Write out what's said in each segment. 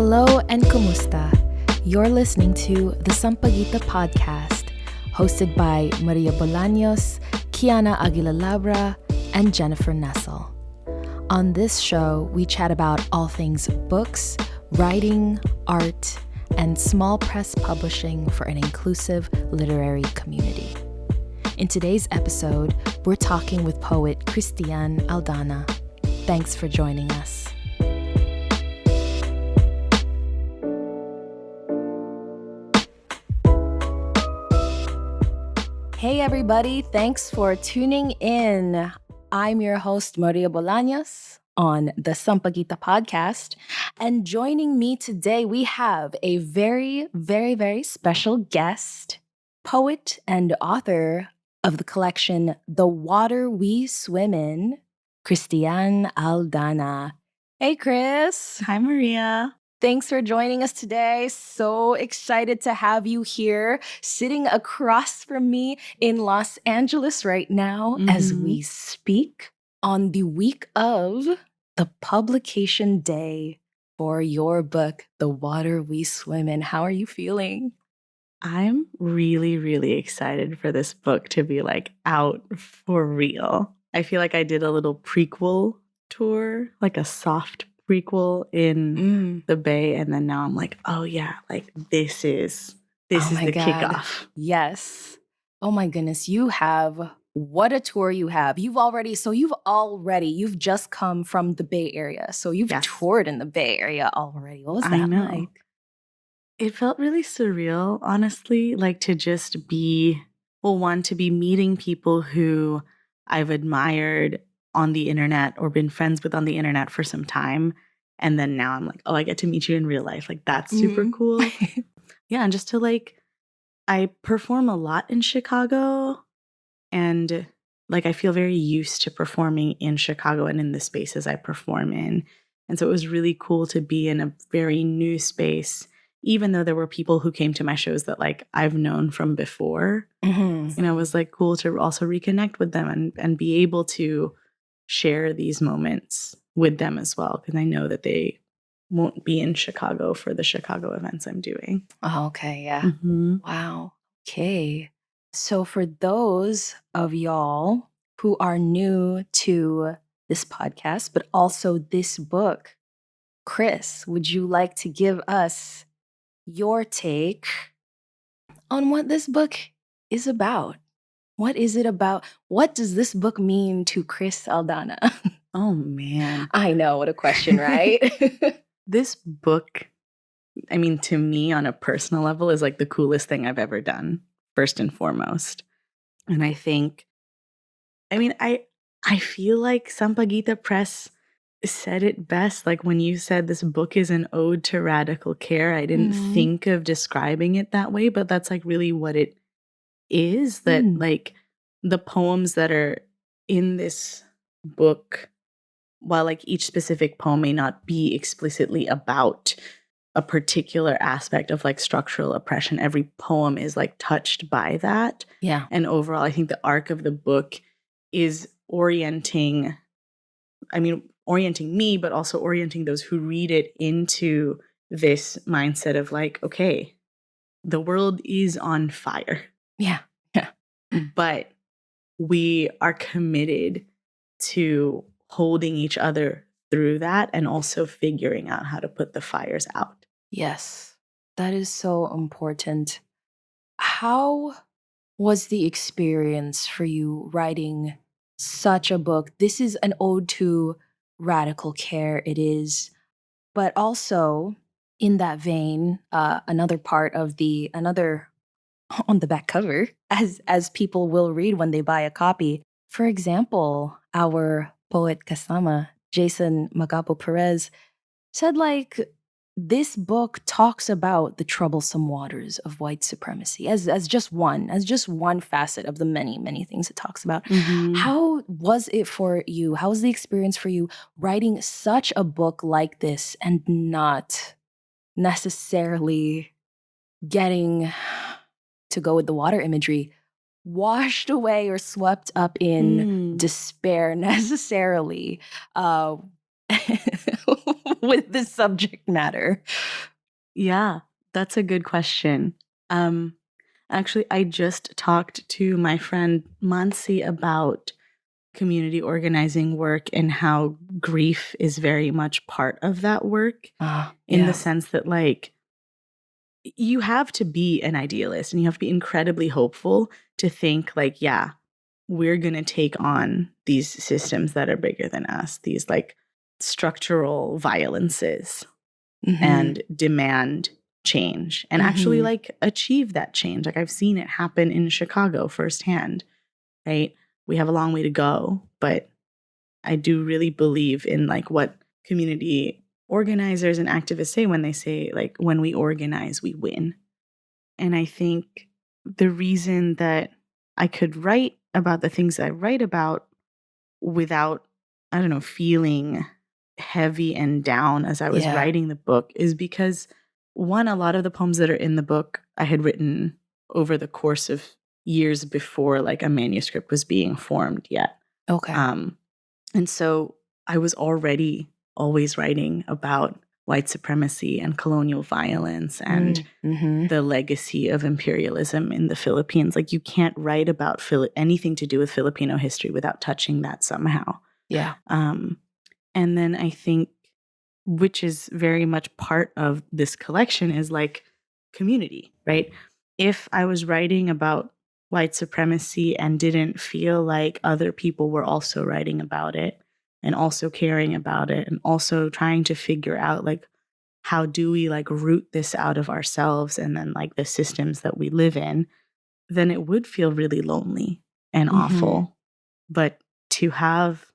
Hello and kumusta? You're listening to the Sampaguita Podcast, hosted by Maria Bolaños, Keana Aguila Labra, and Jennifer Nessel. On this show, we chat about all things books, writing, art, and small press publishing for an inclusive literary community. In today's episode, we're talking with poet Christian Aldana. Thanks for joining us. Hey everybody, thanks for tuning in. I'm your host, Maria Bolaños, on the Sampaguita Podcast. And joining me today, we have a very, very, very special guest, poet and author of the collection The Water We Swim In, Christian Aldana. Hey, Chris. Hi, Maria. Thanks for joining us today. So excited to have you here, sitting across from me in Los Angeles right now as we speak on the week of the publication day for your book, The Water We Swim In. How are you feeling? I'm really, really excited for this book to be out for real. I feel like I did a little prequel tour, like a soft prequel in the Bay, and then now I'm like, oh yeah, this is the kickoff. Yes. Oh my goodness, what a tour you have. You've just come from the Bay Area, so you've toured in the Bay Area already. What was that like? It felt really surreal, honestly, to just be, to be meeting people who I've admired on the internet or been friends with on the internet for some time. And then now I'm like, oh, I get to meet you in real life. That's super cool. Yeah. And just to I perform a lot in Chicago, and I feel very used to performing in Chicago and in the spaces I perform in. And so it was really cool to be in a very new space, even though there were people who came to my shows that I've known from before. And it was cool to also reconnect with them and be able to share these moments with them as well, because I know that they won't be in Chicago for the Chicago events I'm doing. Oh, okay, yeah. Wow. Okay. So for those of y'all who are new to this podcast, but also this book, Chris, would you like to give us your take on what this book is about? What is it about? What does this book mean to Chris Aldana? Oh, man. I know, what a question, right? This book, to me on a personal level, is the coolest thing I've ever done, first and foremost. And I think, I feel like Sampaguita Press said it best. When you said this book is an ode to radical care, I didn't think of describing it that way, but that's really what it is. That the poems that are in this book, while each specific poem may not be explicitly about a particular aspect of structural oppression, every poem is touched by that. Yeah. And overall, I think the arc of the book is orienting me, but also orienting those who read it into this mindset of okay, the world is on fire. Yeah. But we are committed to holding each other through that and also figuring out how to put the fires out. Yes, that is so important. How was the experience for you writing such a book? This is an ode to radical care, it is. But also, in that vein, another on the back cover, as people will read when they buy a copy. For example, our poet kasama, Jason Magapo Perez, said this book talks about the troublesome waters of white supremacy as just one facet of the many, many things it talks about. How was it for you? How was the experience for you writing such a book like this and not necessarily getting, to go with the water imagery, washed away or swept up in despair necessarily? with this subject matter? Yeah, that's a good question. Actually, I just talked to my friend Mansi about community organizing work and how grief is very much part of that work, in the sense that, like, you have to be an idealist and you have to be incredibly hopeful to think, like, yeah, we're going to take on these systems that are bigger than us, these like structural violences, and demand change and actually like achieve that change. Like, I've seen it happen in Chicago firsthand, right? We have a long way to go, but I do really believe in like what community organizers and activists say when they say, like, when we organize, we win. And I think the reason that I could write about the things I write about without, I don't know, feeling heavy and down as I was writing the book is because, one, a lot of the poems that are in the book I had written over the course of years before like a manuscript was being formed yet. Okay. And so I was already always writing about white supremacy and colonial violence and the legacy of imperialism in the Philippines. Like, you can't write about anything to do with Filipino history without touching that somehow. Yeah. And then I think, which is very much part of this collection, is like community, right? If I was writing about white supremacy and didn't feel like other people were also writing about it and also caring about it and also trying to figure out, like, how do we like root this out of ourselves and then like the systems that we live in, then it would feel really lonely and awful. But to have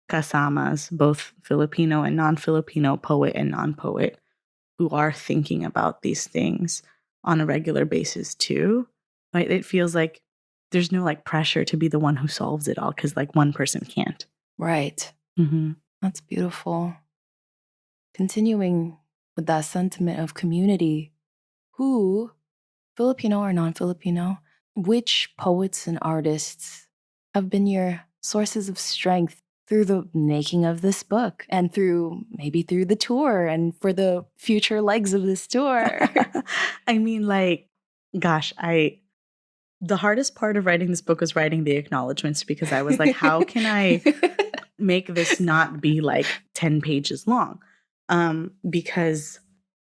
kasamas, both Filipino and non-Filipino, poet and non-poet, who are thinking about these things on a regular basis too, right? It feels like there's no like pressure to be the one who solves it all because like one person can't. Right. That's beautiful. Continuing with that sentiment of community, who, Filipino or non-Filipino, which poets and artists have been your sources of strength through the making of this book and maybe through the tour and for the future legs of this tour? I mean, like, gosh, the hardest part of writing this book was writing the acknowledgments, because I was like, how can I make this not be like 10 pages long? Because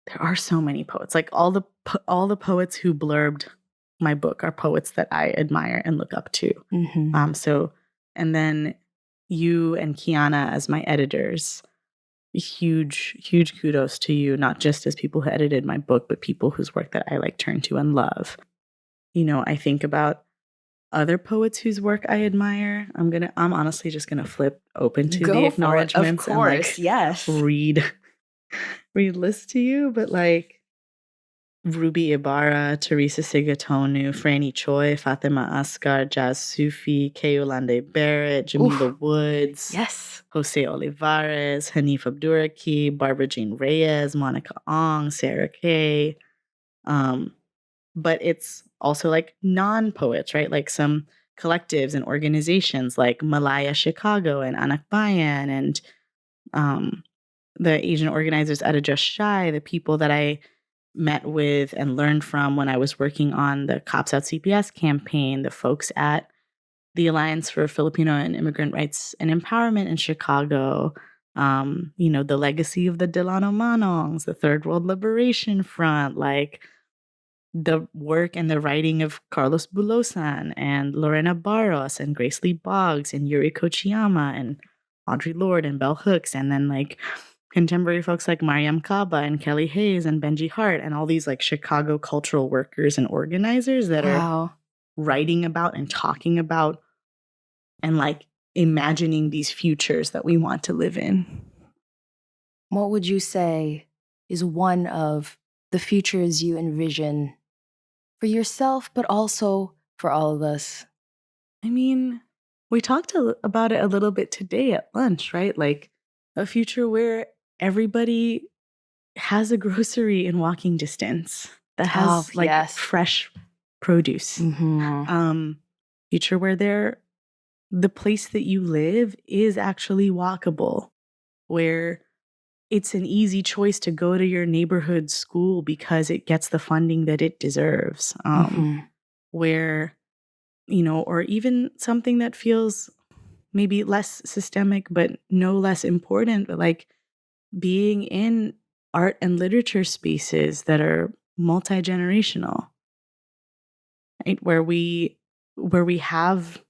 there are so many poets. Like, all the poets who blurbed my book are poets that I admire and look up to. So, and then you and Keana as my editors, huge kudos to you, not just as people who edited my book, but people whose work that I like turn to and love. You know, I think about other poets whose work I admire. I'm honestly just gonna flip open to the acknowledgments and like read lists to you. But like Ruby Ibarra, Teresa Sigatonu, Franny Choi, Fatima Asghar, Jazz Sufi, Keolande Barrett, Jamila Woods, Jose Olivares, Hanif Abdurraqi, Barbara Jean Reyes, Monica Ong, Sarah Kay. But it's also like non-poets, right? Like some collectives and organizations like Malaya Chicago and Anak Bayan and the Asian organizers at A Just Shy, the people that I met with and learned from when I was working on the Cops Out CPS campaign, the folks at the Alliance for Filipino and Immigrant Rights and Empowerment in Chicago, you know, the legacy of the Delano Manongs, the Third World Liberation Front, like the work and the writing of Carlos Bulosan and Lorena Barros and Grace Lee Boggs and Yuri Kochiyama and Audre Lorde and Bell Hooks, and then like contemporary folks like Mariam Kaba and Kelly Hayes and Benji Hart and all these like Chicago cultural workers and organizers that are writing about and talking about and like imagining these futures that we want to live in. What would you say is one of the futures you envision for yourself, but also for all of us? I mean, we talked about it a little bit today at lunch, right? Like a future where everybody has a grocery in walking distance that has fresh produce. Future where the place that you live is actually walkable, where it's an easy choice to go to your neighborhood school because it gets the funding that it deserves. Where, or even something that feels maybe less systemic, but no less important, but like being in art and literature spaces that are multi-generational, right? Where we have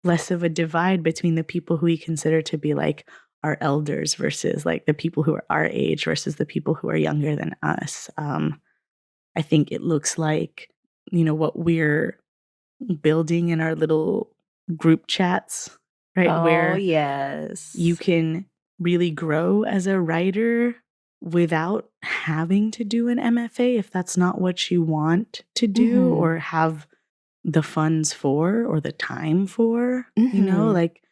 less of a divide between the people who we consider to be like our elders versus like the people who are our age versus the people who are younger than us. I think it looks like, what we're building in our little group chats, right? Oh, Where yes. you can really grow as a writer without having to do an MFA if that's not what you want to do or have the funds for or the time for, like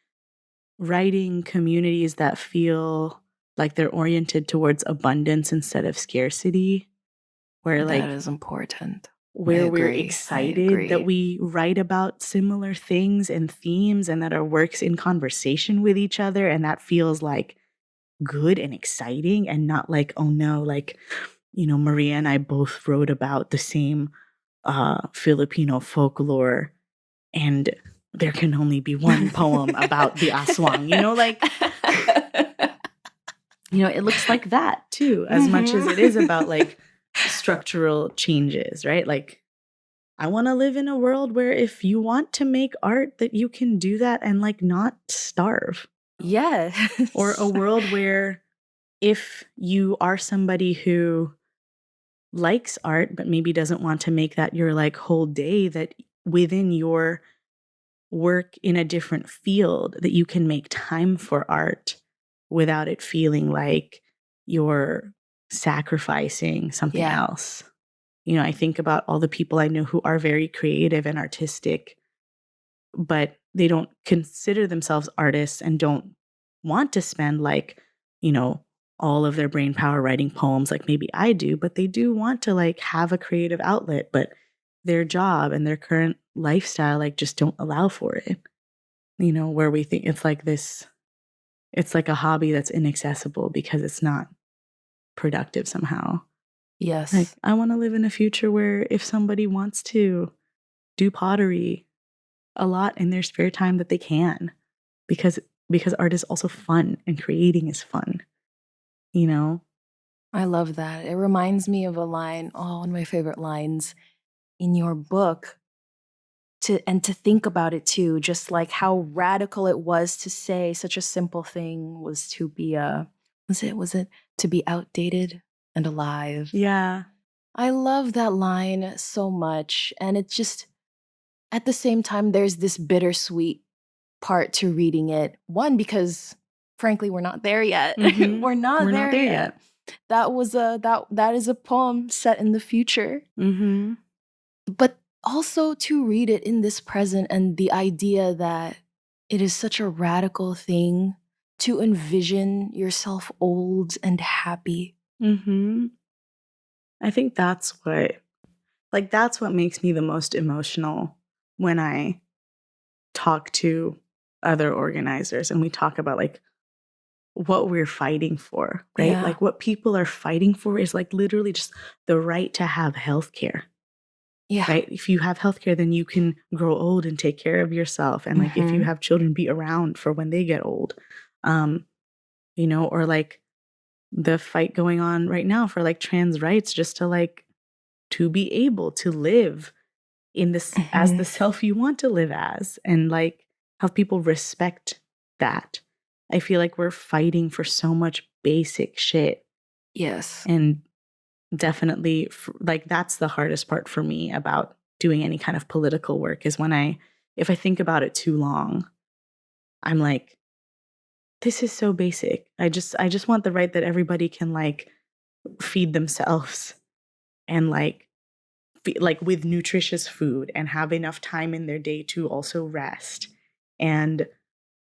writing communities that feel like they're oriented towards abundance instead of scarcity, where like that is important. Where we're excited that we write about similar things and themes and that our work's in conversation with each other, and that feels like good and exciting and not like, oh no, like, Maria and I both wrote about the same Filipino folklore and there can only be one poem about the aswang, it looks like that too, as much as it is about like structural changes, right? Like, I want to live in a world where if you want to make art, that you can do that and like not starve. Yes. Or a world where if you are somebody who likes art, but maybe doesn't want to make that your like whole day, that within your work in a different field, that you can make time for art without it feeling like you're sacrificing something else. I think about all the people I know who are very creative and artistic, but they don't consider themselves artists and don't want to spend like, all of their brain power writing poems like maybe I do, but they do want to like have a creative outlet, but their job and their current lifestyle like just don't allow for it. Where we think it's like this, it's like a hobby that's inaccessible because it's not productive somehow. Yes. Like, I want to live in a future where if somebody wants to do pottery a lot in their spare time, that they can, because art is also fun and creating is fun, I love that. It reminds me of a line, one of my favorite lines in your book, to think about it too, just like how radical it was to say such a simple thing was to be was it to be outdated and alive. Yeah. I love that line so much. And it's just, at the same time, there's this bittersweet part to reading it. One, because frankly, we're not there yet. We're not there yet. That is a poem set in the future. But also to read it in this present, and the idea that it is such a radical thing to envision yourself old and happy. I think that's what makes me the most emotional when I talk to other organizers and we talk about like what we're fighting for, right? Yeah. Like what people are fighting for is like literally just the right to have healthcare. Yeah. Right? If you have healthcare, then you can grow old and take care of yourself. And like if you have children, be around for when they get old. Or like the fight going on right now for like trans rights, just to be able to live in this as the self you want to live as, and like have people respect that. I feel like we're fighting for so much basic shit. Yes. And definitely like that's the hardest part for me about doing any kind of political work, is if I think about it too long, I'm like, this is so basic. I just want the right that everybody can like feed themselves and like with nutritious food and have enough time in their day to also rest and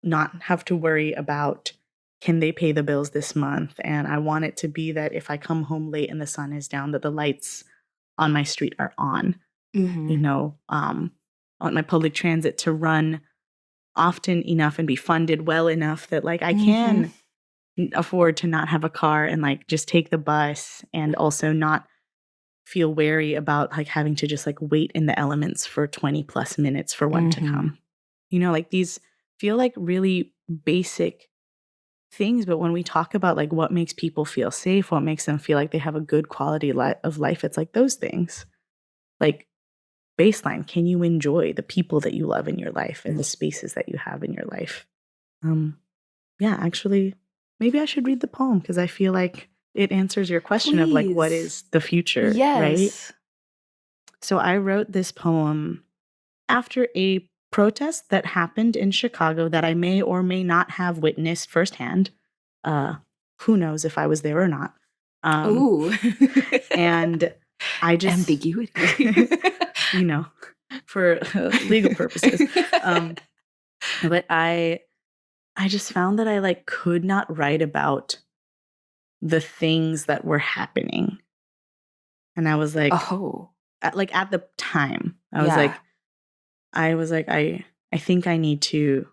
not have to worry about, can they pay the bills this month? And I want it to be that if I come home late and the sun is down, that the lights on my street are on. I want my public transit to run often enough and be funded well enough that like I can afford to not have a car and like just take the bus, and also not feel wary about like having to just like wait in the elements for 20 plus minutes for one to come. You know, like these feel like really basic things, but when we talk about like what makes people feel safe, what makes them feel like they have a good quality of life, it's like those things. Like baseline, can you enjoy the people that you love in your life and the spaces that you have in your life? Yeah, actually, maybe I should read the poem because I feel like it answers your question of like, what Please. is the future, right? Yes. So I wrote this poem after a protest that happened in Chicago that I may or may not have witnessed firsthand. Who knows if I was there or not. Ooh. And I just ambiguity. you know, for legal purposes. But I just found that I like could not write about the things that were happening. And I was like, at the time, I was like, I think I need to,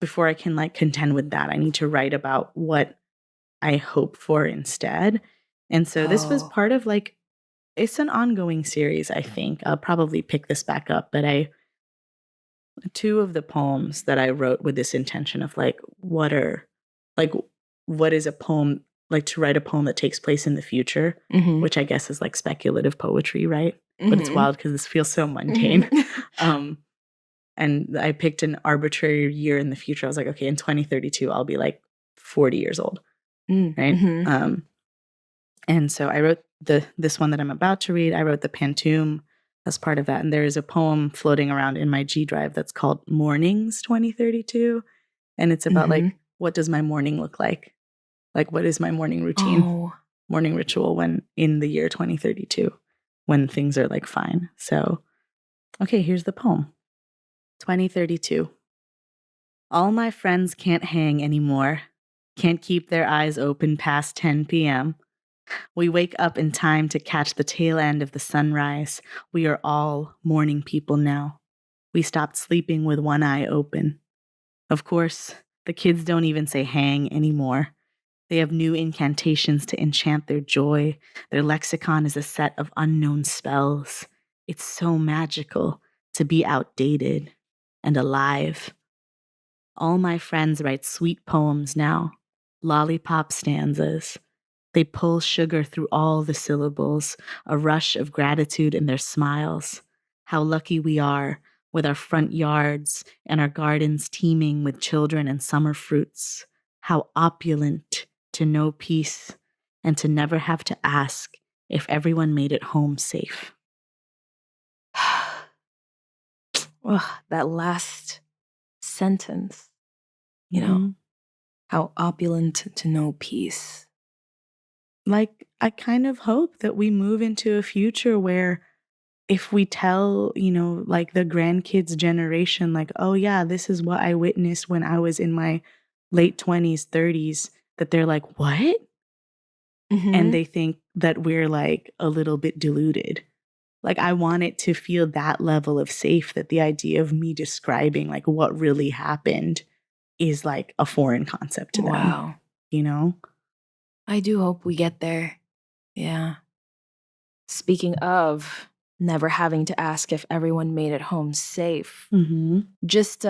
before I can like contend with that, I need to write about what I hope for instead. And so this was part of like, it's an ongoing series, I think. I'll probably pick this back up, but two of the poems that I wrote with this intention of like, what is a poem, like to write a poem that takes place in the future, which I guess is like speculative poetry, right? But it's wild because this feels so mundane. And I picked an arbitrary year in the future. I was like, okay, in 2032, I'll be like 40 years old, right? And so I wrote this one that I'm about to read. I wrote the Pantoum as part of that. And there is a poem floating around in my G Drive that's called Mornings 2032. And it's about like, what does my morning look like? Like, what is my morning routine, morning ritual when in the year 2032, when things are like fine. So, okay, here's the poem. 2032. All my friends can't hang anymore. Can't keep their eyes open past 10 p.m. We wake up in time to catch the tail end of the sunrise. We are all morning people now. We stopped sleeping with one eye open. Of course, the kids don't even say hang anymore. They have new incantations to enchant their joy. Their lexicon is a set of unknown spells. It's so magical to be outdated and alive. All my friends write sweet poems now, lollipop stanzas. They pull sugar through all the syllables, a rush of gratitude in their smiles. How lucky we are with our front yards and our gardens teeming with children and summer fruits. How opulent to know peace and to never have to ask if everyone made it home safe. That last sentence, you know, how opulent to know peace. Like, I kind of hope that we move into a future where if we tell, you know, like the grandkids generation, like, oh yeah, this is what I witnessed when I was in my late 20s, 30s, that they're like, what? And they think that we're like a little bit deluded. Like, I want it to feel that level of safe, that the idea of me describing like what really happened is like a foreign concept to them. Wow. You know? I do hope we get there. Yeah. Speaking of never having to ask if everyone made it home safe, just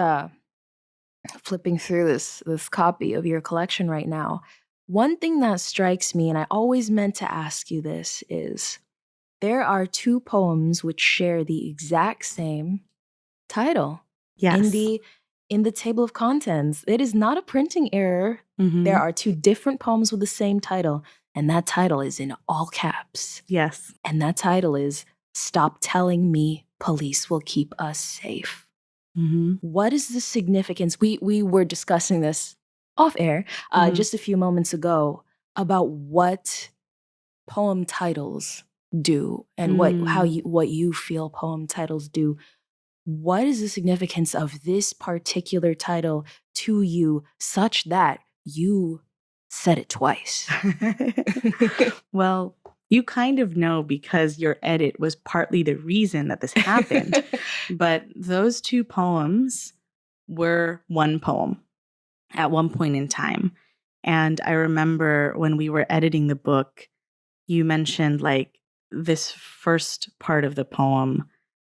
flipping through this copy of your collection right now, one thing that strikes me, and I always meant to ask you this, is there are two poems which share the exact same title. Yes. In the table of contents. It is not a printing error. There are two different poems with the same title, and that title is in all caps. Yes. And that title is Stop Telling Me Police Will Keep Us Safe. What is the significance? We were discussing this off air just a few moments ago about what poem titles do and what you feel poem titles do. What is the significance of this particular title to you such that you said it twice? Well, you kind of know because your edit was partly the reason that this happened. But those two poems were one poem at one point in time. And I remember when we were editing the book, you mentioned like this first part of the poem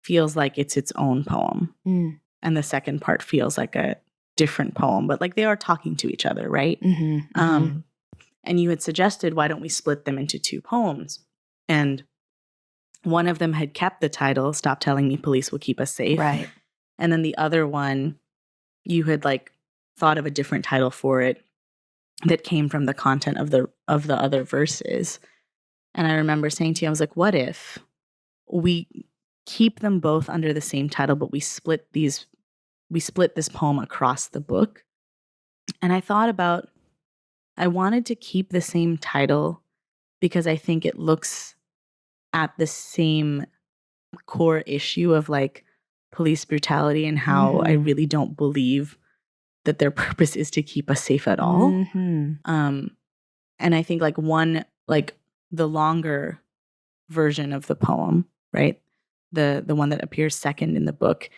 feels like it's its own poem. And the second part feels like a different poem, but like they are talking to each other, right? And you had suggested, why don't we split them into 2 poems? And one of them had kept the title, Stop Telling Me Police Will Keep Us Safe. Right. And then the other one, you had like thought of a different title for it that came from the content of the other verses. And I remember saying to you, I was like, what if we keep them both under the same title, but we split this poem across the book? And I thought about, I wanted to keep the same title because I think it looks at the same core issue of like police brutality and how I really don't believe that their purpose is to keep us safe at all. And I think like the longer version of the poem, right? The one that appears second in the book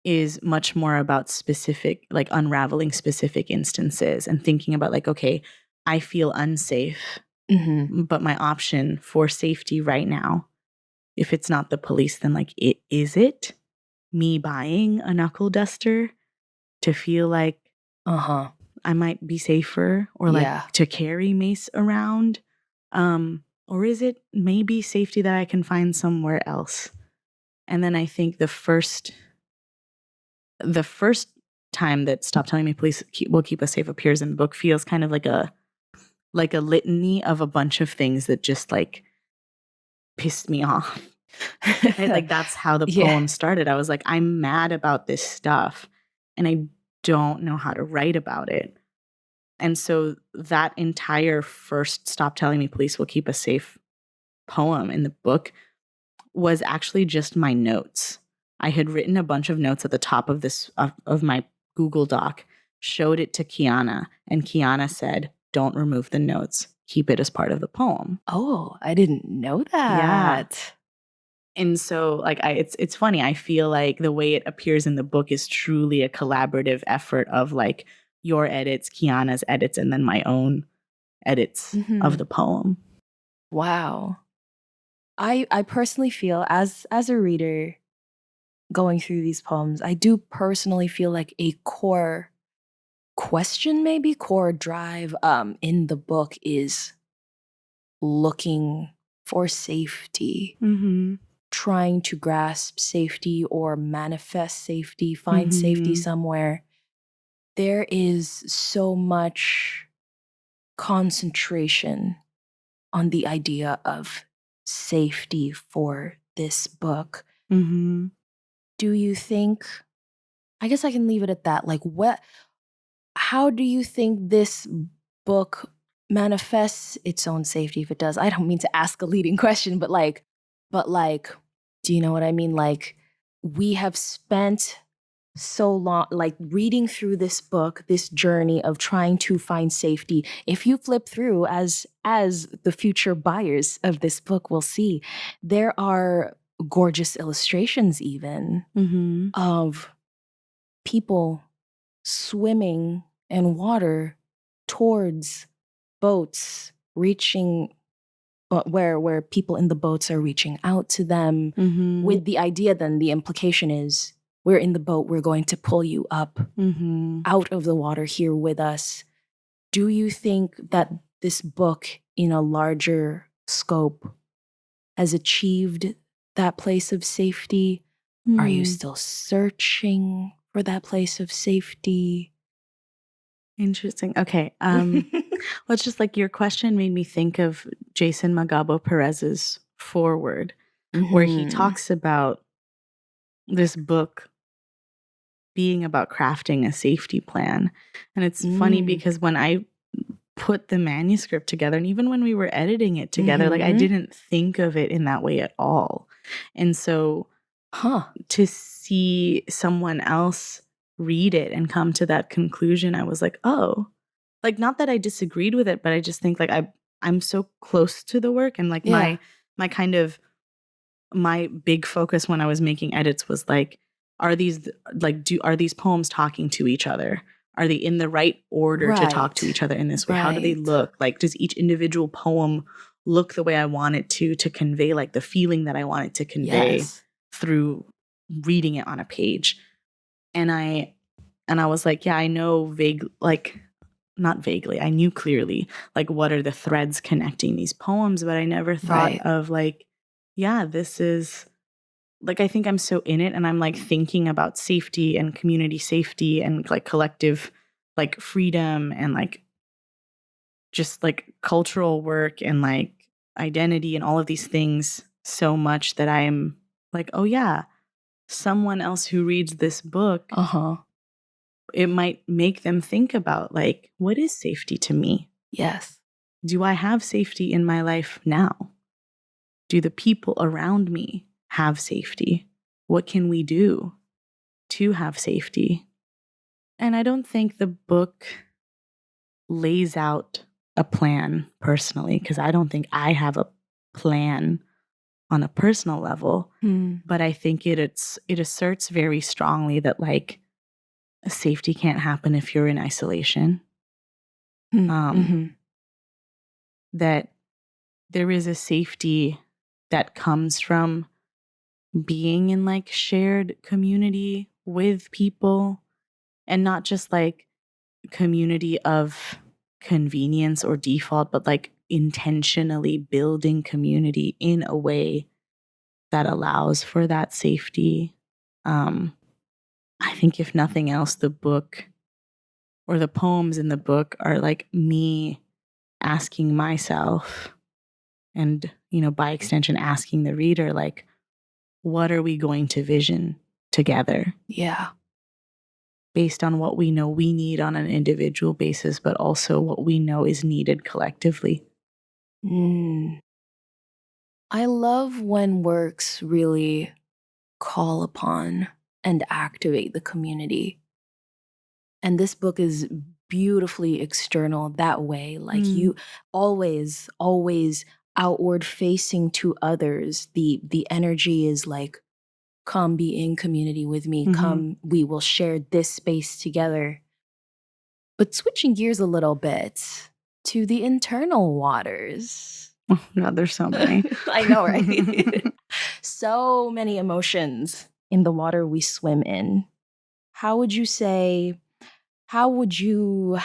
is much more about specific, like unraveling specific instances and thinking about like, okay, I feel unsafe, but my option for safety right now, if it's not the police, then like, is it me buying a knuckle duster to feel like I might be safer, or like to carry mace around? Or is it maybe safety that I can find somewhere else? And then I think the first time that Stop Telling Me Police Will Keep Us Safe appears in the book feels kind of like a litany of a bunch of things that just like pissed me off. And like that's how the poem started. I was like, I'm mad about this stuff and I don't know how to write about it. And so that entire first Stop Telling Me Police Will Keep Us Safe poem in the book was actually just my notes. I had written a bunch of notes at the top of this of my Google Doc, showed it to Keana, and Keana said, "Don't remove the notes. Keep it as part of the poem." Oh, I didn't know that. Yeah. And so like it's funny. I feel like the way it appears in the book is truly a collaborative effort of like your edits, Keana's edits, and then my own edits of the poem. Wow. I personally feel as a reader going through these poems, I do personally feel like a core question, maybe core drive in the book is looking for safety, trying to grasp safety or manifest safety, find safety somewhere. There is so much concentration on the idea of safety for this book. Do you think, I guess I can leave it at that, like how do you think this book manifests its own safety, if it does? I don't mean to ask a leading question, but like, do you know what I mean? Like, we have spent so long, like reading through this book, this journey of trying to find safety. If you flip through, as the future buyers of this book will see, there are gorgeous illustrations even of people swimming in water towards boats, reaching where people in the boats are reaching out to them with the idea, then the implication is, we're in the boat, we're going to pull you up out of the water here with us. Do you think that this book, in a larger scope, has achieved that place of safety? Are you still searching for that place of safety? Interesting. Okay. Well, it's just like your question made me think of Jason Magabo Perez's foreword, where he talks about this book being about crafting a safety plan. And it's funny because when I put the manuscript together, and even when we were editing it together, like I didn't think of it in that way at all. And so to see someone else read it and come to that conclusion, I was like, oh, like not that I disagreed with it, but I just think like I'm so close to the work, and like my kind of my big focus when I was making edits was like, are these poems talking to each other? Are they in the right order to talk to Right. each other in this way? How do they Right. look? Like, does each individual poem look the way I want it to convey like the feeling that I want it to convey Yes. through reading it on a page? And I was like, yeah, I know not vaguely, I knew clearly, like, what are the threads connecting these poems, but I never thought Right. of like, yeah, this is like, I think I'm so in it and I'm like thinking about safety and community safety and like collective like freedom and like just like cultural work and like identity and all of these things so much that I'm like, oh yeah, someone else who reads this book, Uh-huh. it might make them think about like, what is safety to me? Yes. Do I have safety in my life now? Do the people around me have safety? What can we do to have safety? And I don't think the book lays out a plan personally, because I don't think I have a plan on a personal level. But I think it asserts very strongly that like safety can't happen if you're in isolation. Mm-hmm. That there is a safety that comes from being in like shared community with people, and not just like community of convenience or default, but like intentionally building community in a way that allows for that safety. I think if nothing else, the book or the poems in the book are like me asking myself and, you know, by extension, asking the reader, like, what are we going to vision together Yeah. based on what we know we need on an individual basis, but also what we know is needed collectively? Mm. I love when works really call upon and activate the community. And this book is beautifully external that way. Like you always, always outward facing to others. The energy is like, come be in community with me. Come, we will share this space together. But switching gears a little bit to the internal waters. Oh God, there's so many. I know, right? So many emotions in the water we swim in. How would you say, how would you,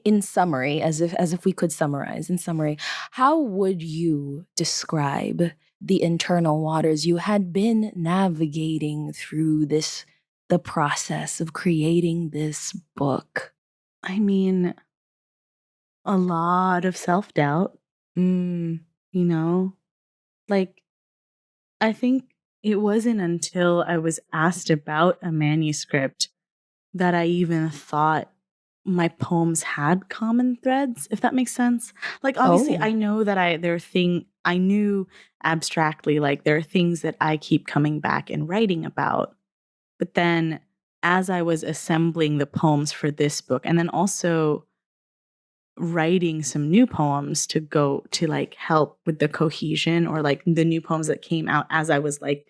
in summary, as if we could summarize, in summary, how would you describe the internal waters you had been navigating through the process of creating this book? I mean, a lot of self-doubt, you know? Like, I think it wasn't until I was asked about a manuscript that I even thought my poems had common threads, if that makes sense. Like, obviously, Oh, I know that I knew abstractly, like, there are things that I keep coming back and writing about. But then as I was assembling the poems for this book, and then also writing some new poems to go to like help with the cohesion, or like the new poems that came out as I was like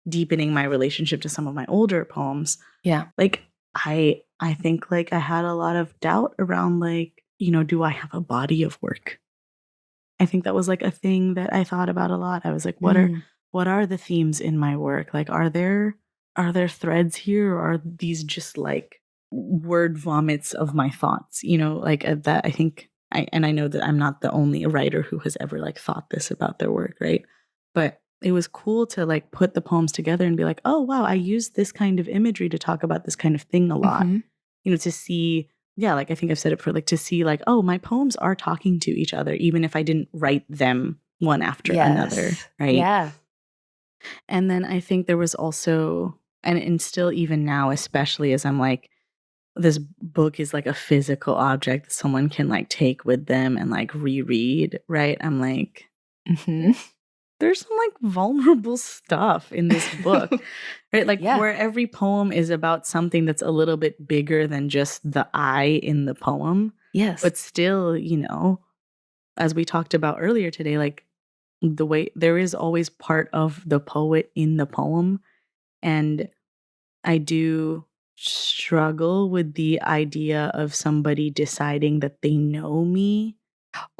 deepening my relationship to some of my older poems. yeah. Like I think like I had a lot of doubt around like, you know, do I have a body of work? I think that was like a thing that I thought about a lot. I was like, what are the themes in my work? Like, are there threads here, or are these just like word vomits of my thoughts? You know, like that. I think I know that I'm not the only writer who has ever like thought this about their work, right? But it was cool to like put the poems together and be like, oh wow, I used this kind of imagery to talk about this kind of thing a lot. You know, to see, yeah, like I think I've said it for like, to see like, oh, my poems are talking to each other, even if I didn't write them one after another, Yes. right? Yeah. And then I think there was also, and still even now, especially as I'm like, this book is like a physical object that someone can like take with them and like reread, right? I'm like, there's some like vulnerable stuff in this book, right? Like Yeah. where every poem is about something that's a little bit bigger than just the I in the poem. Yes. But still, you know, as we talked about earlier today, like the way there is always part of the poet in the poem. And I do struggle with the idea of somebody deciding that they know me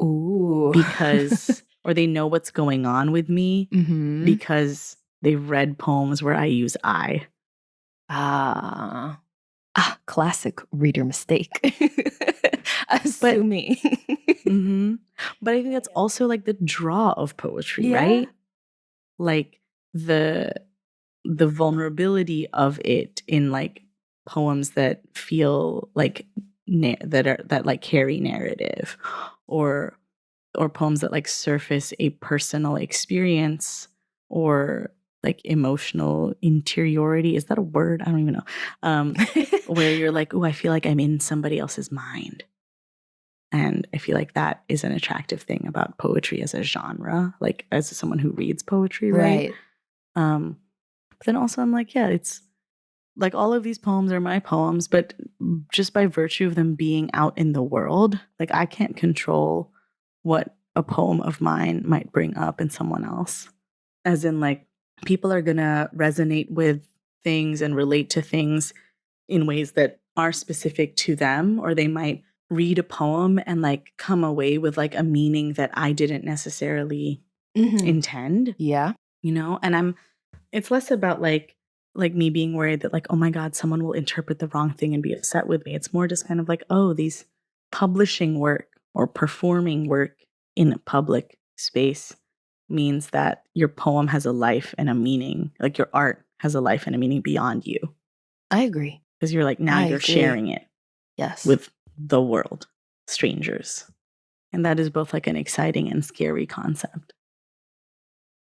Ooh. because, or they know what's going on with me Mm-hmm. because they've read poems where I use I. Classic reader mistake. Assuming. Mm-hmm. But I think that's also like the draw of poetry, Yeah. right? Like the vulnerability of it in like poems that feel like that like carry narrative, or poems that like surface a personal experience or like emotional interiority. Is that a word? I don't even know. Where you're like, oh, I feel like I'm in somebody else's mind. And I feel like that is an attractive thing about poetry as a genre, like as someone who reads poetry, right? But then also I'm like, yeah, it's like all of these poems are my poems, but just by virtue of them being out in the world, like I can't control what a poem of mine might bring up in someone else. As in, like, people are going to resonate with things and relate to things in ways that are specific to them, or they might read a poem and like come away with like a meaning that I didn't necessarily intend. Yeah. You know, and it's less about like me being worried that like, oh my God, someone will interpret the wrong thing and be upset with me. It's more just kind of like, oh, these publishing work or performing work in a public space means that your poem has a life and a meaning, like your art has a life and a meaning beyond you. I agree. Because you're like, now you're sharing it. Yes. With the world, strangers. And that is both like an exciting and scary concept.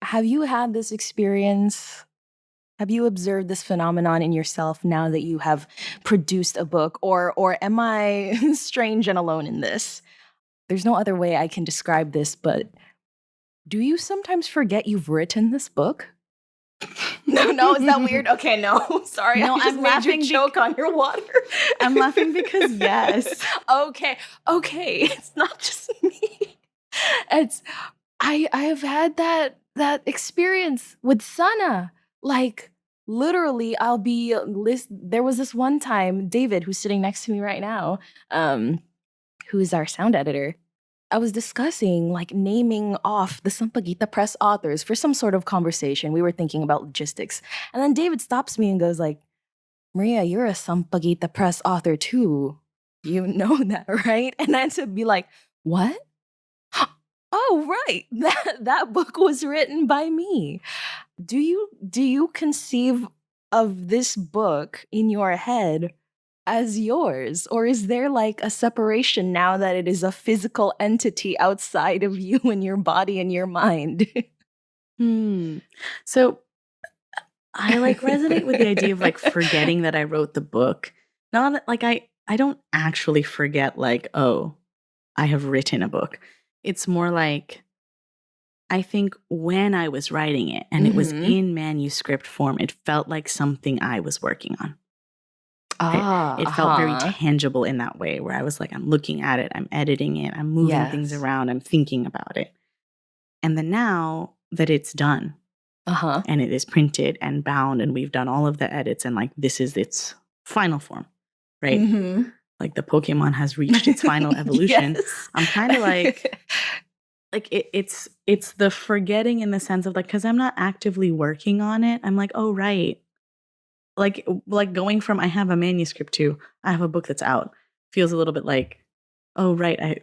Have you had this experience? Have you observed this phenomenon in yourself now that you have produced a book? Or am I strange and alone in this? There's no other way I can describe this, but do you sometimes forget you've written this book? No, is that weird? Okay, no. Sorry, no, I just I'm made laughing you choke on your water. I'm laughing because yes. Okay. It's not just me. I have had that experience with Sana. Like literally, I'll be there was this one time, David, who's sitting next to me right now, who is our sound editor. I was discussing like naming off the Sampaguita Press authors for some sort of conversation. We were thinking about logistics. And then David stops me and goes like, Maria, you're a Sampaguita Press author too. You know that, right? And I had to be like, what? Oh, right. That book was written by me. Do you conceive of this book in your head as yours? Or is there like a separation now that it is a physical entity outside of you and your body and your mind? So I like resonate with the idea of like forgetting that I wrote the book. Not like I don't actually forget like, oh, I have written a book. It's more like I think when I was writing it and it was in manuscript form, it felt like something I was working on. It felt very tangible in that way where I was like, I'm looking at it, I'm editing it, I'm moving things around, I'm thinking about it. And then now that it's done and it is printed and bound and we've done all of the edits and like this is its final form, right? Like the Pokemon has reached its final evolution. Yes. I'm kind of like it's the forgetting in the sense of like, because I'm not actively working on it. I'm like, oh, right. Like going from I have a manuscript to I have a book that's out feels a little bit like, oh, right.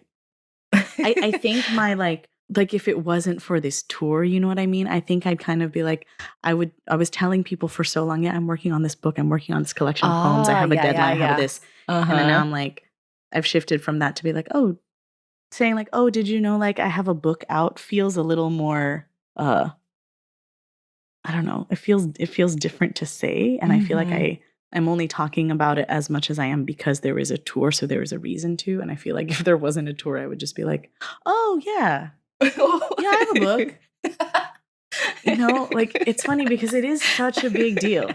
I think my like if it wasn't for this tour, you know what I mean? I think I'd kind of be like, I was telling people for so long, yeah, I'm working on this book. I'm working on this collection of poems. I have a deadline. I have this. And then now I'm like, I've shifted from that to be like, oh, saying like, oh, did you know, like I have a book out feels a little more, I don't know. It feels different to say. And I feel like I'm only talking about it as much as I am because there is a tour. So there is a reason to. And I feel like if there wasn't a tour, I would just be like, oh yeah. Yeah, I have a book. You know, like it's funny because it is such a big deal.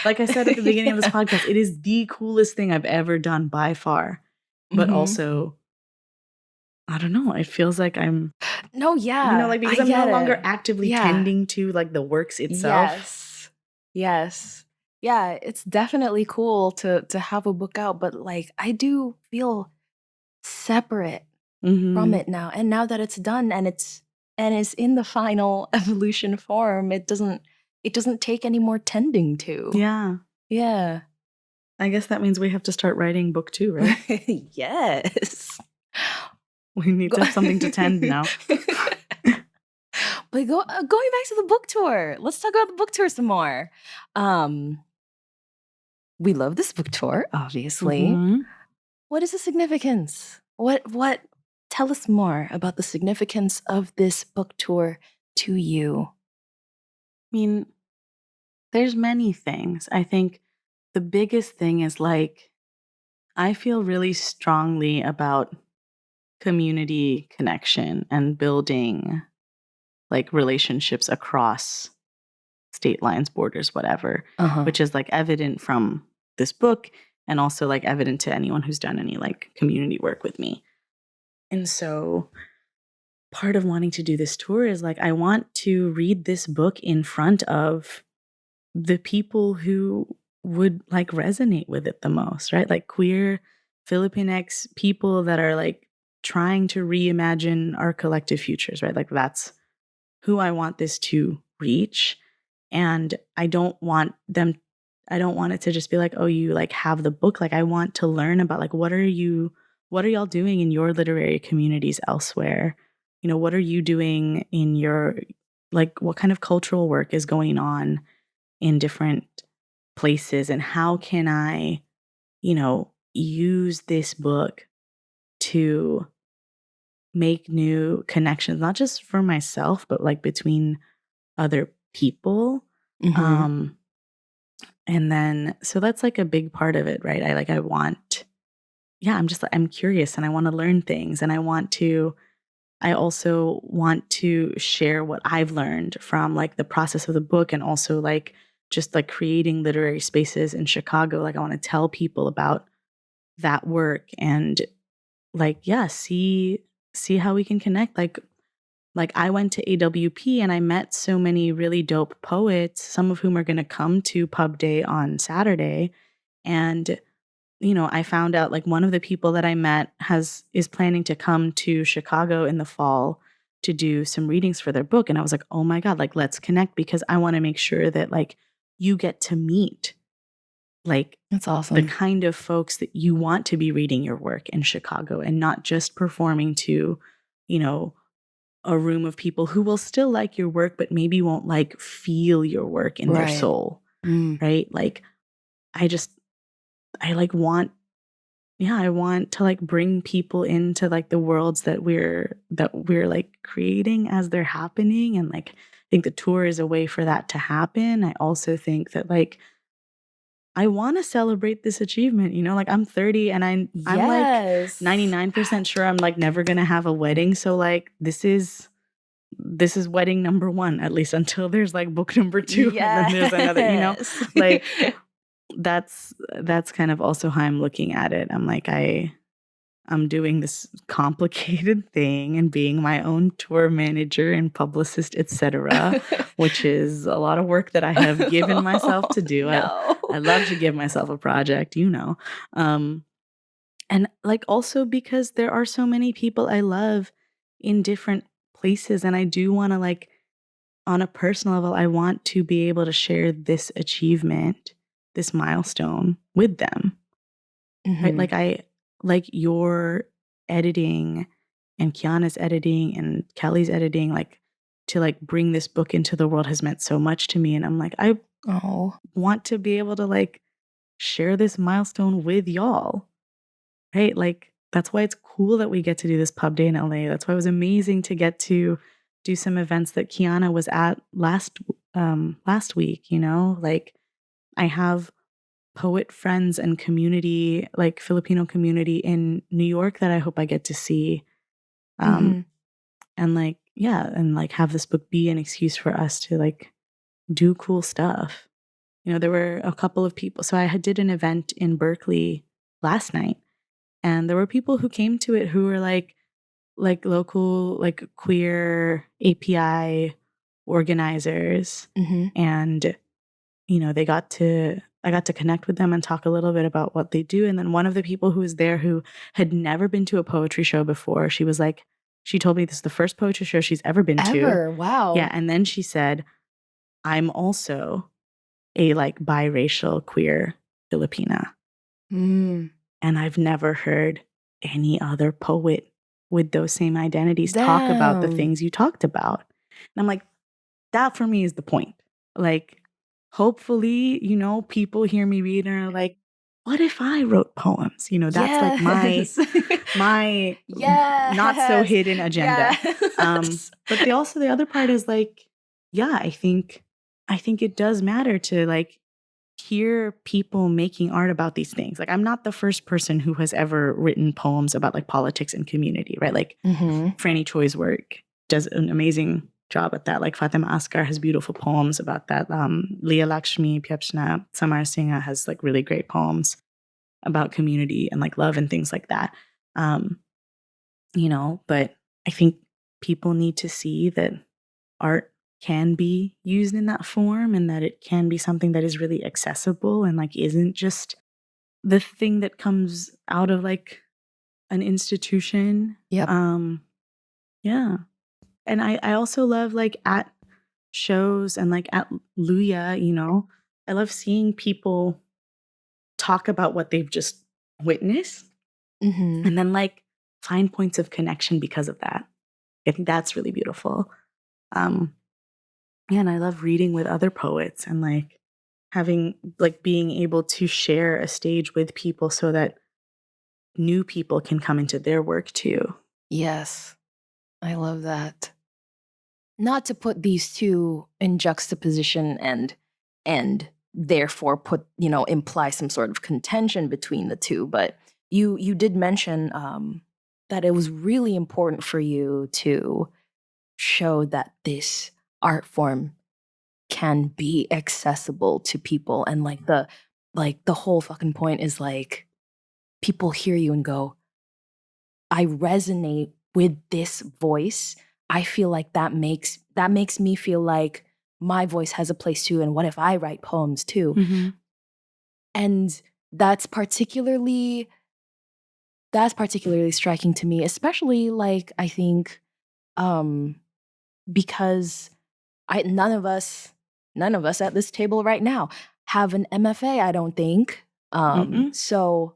Like I said at the beginning of this podcast, it is the coolest thing I've ever done by far. But also, I don't know. It feels like I'm you know, like because I'm no longer actively tending to like the works itself. Yes. Yeah, it's definitely cool to have a book out, but like I do feel separate from it now. And now that it's done and it's in the final evolution form, it doesn't take any more tending to. Yeah. Yeah. I guess that means we have to start writing book 2, right? Yes. We need to have something to tend now. But going back to the book tour, let's talk about the book tour some more. We love this book tour, obviously. Mhm. What is the significance? What tell us more about the significance of this book tour to you? I mean, there's many things. I think the biggest thing is like, I feel really strongly about community connection and building like relationships across state lines, borders, whatever, Uh-huh. which is like evident from this book and also like evident to anyone who's done any like community work with me. And so part of wanting to do this tour is like, I want to read this book in front of the people who would like resonate with it the most, right? Like queer Filipinx people that are like trying to reimagine our collective futures, right? Like that's who I want this to reach. And I don't want it to just be like, oh, you like have the book. Like I want to learn about like what are y'all doing in your literary communities elsewhere? You know, what are you doing in your like what kind of cultural work is going on in different places, and how can I, use this book to make new connections, not just for myself, but like between other people. Mhm. And then, so that's like a big part of it, right? I'm curious and I want to learn things, and I also want to share what I've learned from like the process of the book, and also like just like creating literary spaces in Chicago. Like I want to tell people about that work and like, yeah, see how we can connect. Like I went to AWP and I met so many really dope poets, some of whom are going to come to Pub Day on Saturday. And I found out like one of the people that I met is planning to come to Chicago in the fall to do some readings for their book. And I was like, oh my God, like let's connect, because I want to make sure that like you get to meet like That's the awesome. kind of folks that you want to be reading your work in Chicago, and not just performing to, a room of people who will still like your work, but maybe won't like feel your work in their Right. soul. Mm. Right. Like I like want, yeah, I want to like bring people into like the worlds that we're like creating as they're happening. And like, I think the tour is a way for that to happen. I also think that like, I want to celebrate this achievement, like I'm 30 and I'm like Yes. 99% sure I'm like never going to have a wedding. So like, this is wedding number 1, at least until there's like book number 2. Yes. And then there's another, like that's kind of also how I'm looking at it. I'm like, I'm doing this complicated thing and being my own tour manager and publicist, etc., which is a lot of work that I have given myself to do. No. I love to give myself a project, and like also because there are so many people I love in different places, and I do want to like, on a personal level, I want to be able to share this achievement, this milestone with them. Right? Mhm. Like your editing and Keana's editing and Kelly's editing, like to like bring this book into the world has meant so much to me. And I'm like, I Oh. want to be able to like share this milestone with y'all. Right? Like that's why it's cool that we get to do this pub day in LA. That's why it was amazing to get to do some events that Keana was at last week, Like I have poet friends and community, like Filipino community in New York that I hope I get to see. Mhm. And like, yeah, and like have this book be an excuse for us to like do cool stuff. There were a couple of people. So I did an event in Berkeley last night, and there were people who came to it who were like local, like queer API organizers. Mhm. And, they got to I got to connect with them and talk a little bit about what they do. And then one of the people who was there who had never been to a poetry show before, she was like, she told me this is the first poetry show she's ever been to. Ever? Wow. Yeah. And then she said, I'm also a like biracial queer Filipina. Mm. And I've never heard any other poet with those same identities talk about the Damn. things you talked about. And I'm like, that for me is the point. Like, hopefully, you know, people hear me read and are like, what if I wrote poems? You know, that's like my Yes. not so hidden agenda. Yes. But the other part is like, yeah, I think it does matter to like hear people making art about these things. Like, I'm not the first person who has ever written poems about like politics and community, right? Like Franny Choi's work does an amazing job at that. Like Fatima Asghar has beautiful poems about that. Leah Lakshmi Pyapshna Samar Singha has like really great poems about community and like love and things like that. You know, but I think people need to see that art can be used in that form and that it can be something that is really accessible and like isn't just the thing that comes out of like an institution. Yep. Yeah. And I also love like at shows and like at Luya, you know, I love seeing people talk about what they've just witnessed and then like find points of connection because of that. I think that's really beautiful. Yeah, and I love reading with other poets and like having like being able to share a stage with people so that new people can come into their work too. Yes. I love that. Not to put these two in juxtaposition and therefore put, you know, imply some sort of contention between the two, but you did mention that it was really important for you to show that this art form can be accessible to people, and like the whole fucking point is like people hear you and go, I resonate with this voice. I feel like that makes me feel like my voice has a place too, and what if I write poems too? And that's particularly striking to me, especially like I think because none of us at this table right now have an MFA, I don't think. So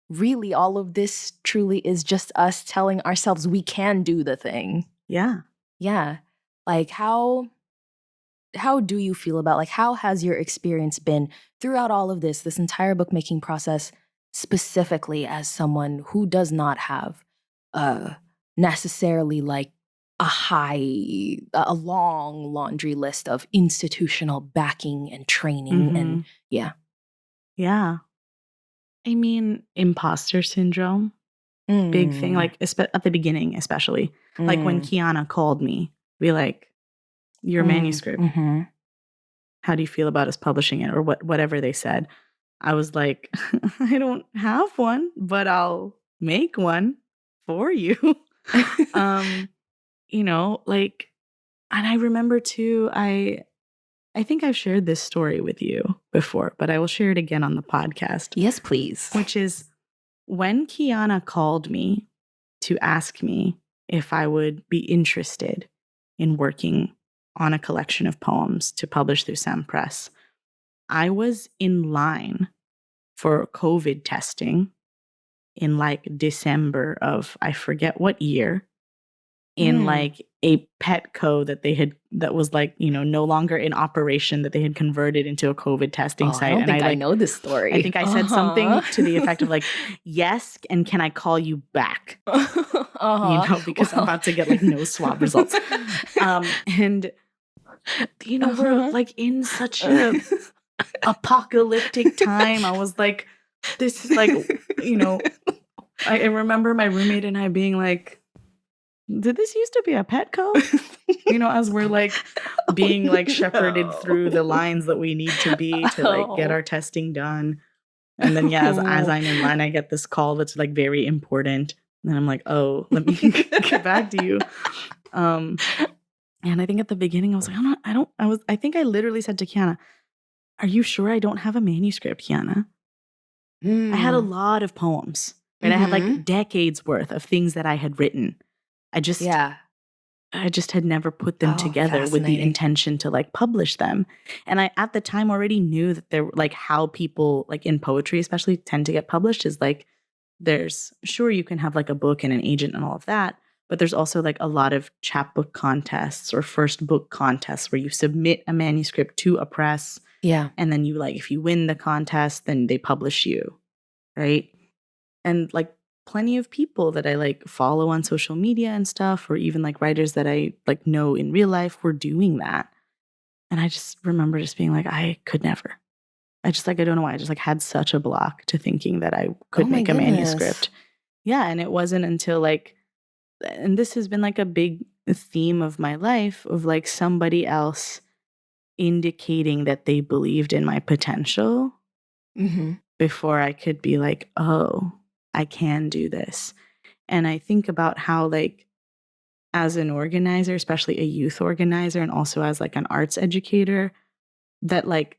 really all of this truly is just us telling ourselves we can do the thing. Yeah. Yeah. Like how do you feel about, like, how has your experience been throughout all of this entire bookmaking process, specifically as someone who does not have necessarily like a long laundry list of institutional backing and training and yeah. Yeah. I mean, imposter syndrome, big thing, like at the beginning, especially. Like when Keana called me, be like, your manuscript, how do you feel about us publishing it? Or whatever they said. I was like, I don't have one, but I'll make one for you. You know, like, and I remember too, I think I've shared this story with you before, but I will share it again on the podcast. Yes, please. Which is when Keana called me to ask me if I would be interested in working on a collection of poems to publish through Sam Press, I was in line for COVID testing in like December of, I forget what year, in like a Petco that was like, you know, no longer in operation, that they had converted into a COVID testing site. I don't think I like, know this story. I think I said something to the effect of like, yes, and can I call you back? You know, because I'm about to get like no swab results. And you know, we're like in such a apocalyptic time. I was like, this is like, you know, I remember my roommate and I being like, did this used to be a Petco? You know, as we're like being like shepherded through the lines that we need to be to like get our testing done. And then yeah, as I'm in line, I get this call that's like very important. And I'm like, oh, let me get back to you. And I think at the beginning I was like, I think I literally said to Keana, are you sure I don't have a manuscript, Keana? I had a lot of poems, right? I had like decades worth of things that I had written. I just had never put them together with the intention to like publish them. And I, at the time, already knew that there, like, how people, like in poetry especially, tend to get published is like, there's, sure, you can have like a book and an agent and all of that, but there's also like a lot of chapbook contests or first book contests where you submit a manuscript to a press. Yeah. And then you, like, if you win the contest, then they publish you, right? And like plenty of people that I like follow on social media and stuff, or even like writers that I like know in real life were doing that. And I just remember just being like, I could never. I just like, I don't know why. I just like had such a block to thinking that I could make a manuscript. Yeah. And it wasn't until like, and this has been like a big theme of my life of like somebody else indicating that they believed in my potential before I could be like, oh, I can do this. And I think about how like as an organizer, especially a youth organizer, and also as like an arts educator, that like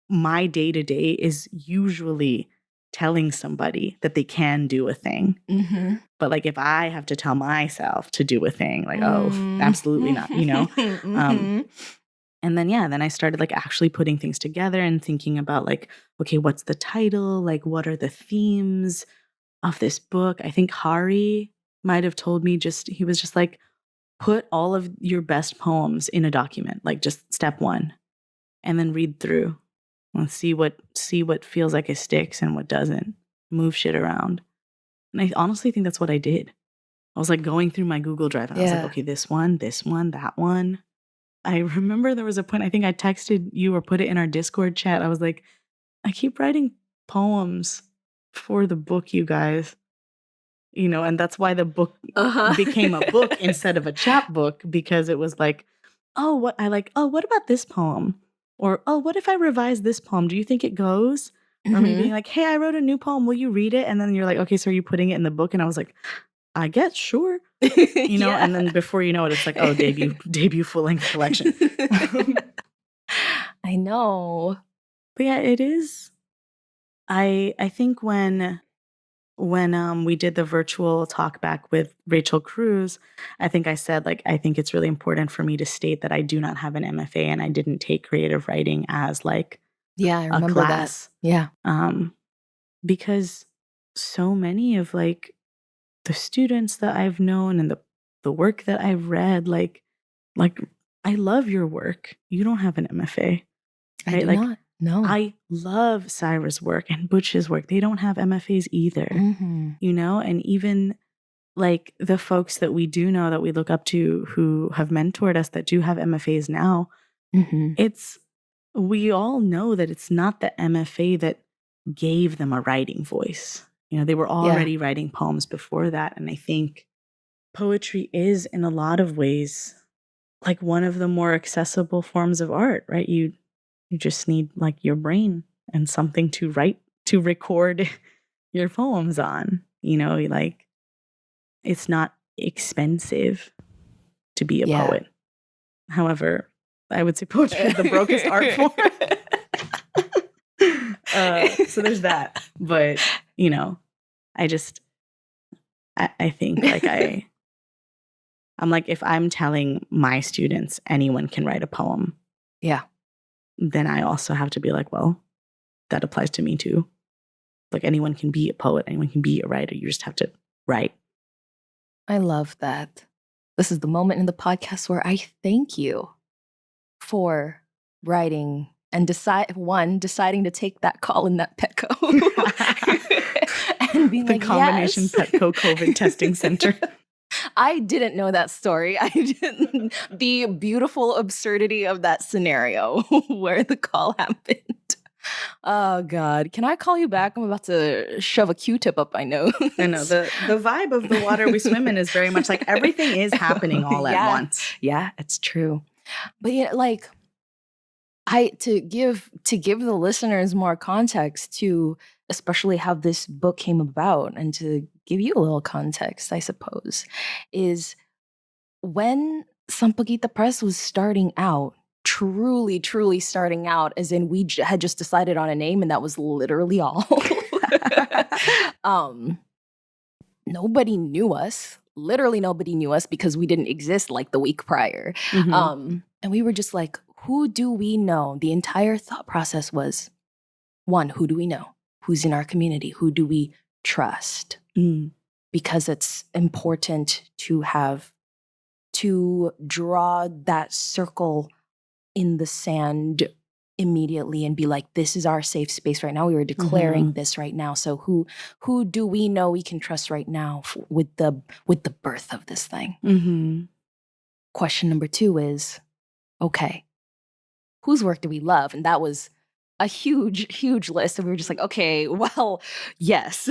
my day-to-day is usually telling somebody that they can do a thing. But like if I have to tell myself to do a thing, like, oh, absolutely not, you know? And then, yeah, then I started like actually putting things together and thinking about like, okay, what's the title? Like, what are the themes of this book? I think Hari might have told me he was just like, put all of your best poems in a document, like just step one, and then read through and see what feels like it sticks and what doesn't. Move shit around. And I honestly think that's what I did. I was like going through my Google Drive and I was like, okay, this one, that one. I remember there was a point, I think I texted you or put it in our Discord chat. I was like, I keep writing poems for the book, you guys. You know, and that's why the book became a book instead of a chapbook, because it was like, what about this poem? Or, oh, what if I revise this poem? Do you think it goes? Or me being like, hey, I wrote a new poem. Will you read it? And then you're like, okay, so are you putting it in the book? And I was like, I guess, sure. You know, and then before you know it, it's like, oh, debut full-length collection. I know. But yeah, it is. I think when we did the virtual talk back with Rachel Cruz, I think I said, like, I think it's really important for me to state that I do not have an MFA and I didn't take creative writing as like I remember a class. That. Yeah. Because so many of like the students that I've known and the work that I've read, like I love your work. You don't have an MFA. I right? do Like, not. No. I love Syra's work and Butch's work. They don't have MFAs either, you know? And even like the folks that we do know that we look up to who have mentored us that do have MFAs now, we all know that it's not the MFA that gave them a writing voice. You know, they were already writing poems before that. And I think poetry is in a lot of ways like one of the more accessible forms of art, right? You just need like your brain and something to record your poems on. You know, like it's not expensive to be a poet. However, I would say poetry is the brokest art form. So there's that. But, you know, I think like I'm like, if I'm telling my students anyone can write a poem. Yeah. Then I also have to be like, well, that applies to me too. Like anyone can be a poet, anyone can be a writer. You just have to write. I love that. This is the moment in the podcast where I thank you for writing and deciding to take that call in that Petco. And being the like, combination yes. Petco COVID testing center. I didn't know that story. I didn't. The beautiful absurdity of that scenario where the call happened. Oh, God. Can I call you back? I'm about to shove a Q-tip up my nose. I know. The vibe of the water we swim in is very much like everything is happening all at once. Yeah, it's true. But yeah, like, to give the listeners more context to especially how this book came about, and to give you a little context, I suppose, is when Sampaguita Press was starting out, truly, truly starting out, as in we had just decided on a name and that was literally all. Nobody knew us. Literally nobody knew us because we didn't exist like the week prior. Mhm. And we were just like, who do we know? The entire thought process was, one, who do we know? Who's in our community? Who do we trust? Mm. Because it's important to draw that circle in the sand immediately and be like, this is our safe space right now. We were declaring this right now. So who do we know we can trust right now with the birth of this thing? Mhm. Question number 2 is, okay, whose work do we love? And that was a huge, huge list. And we were just like, okay, well, yes.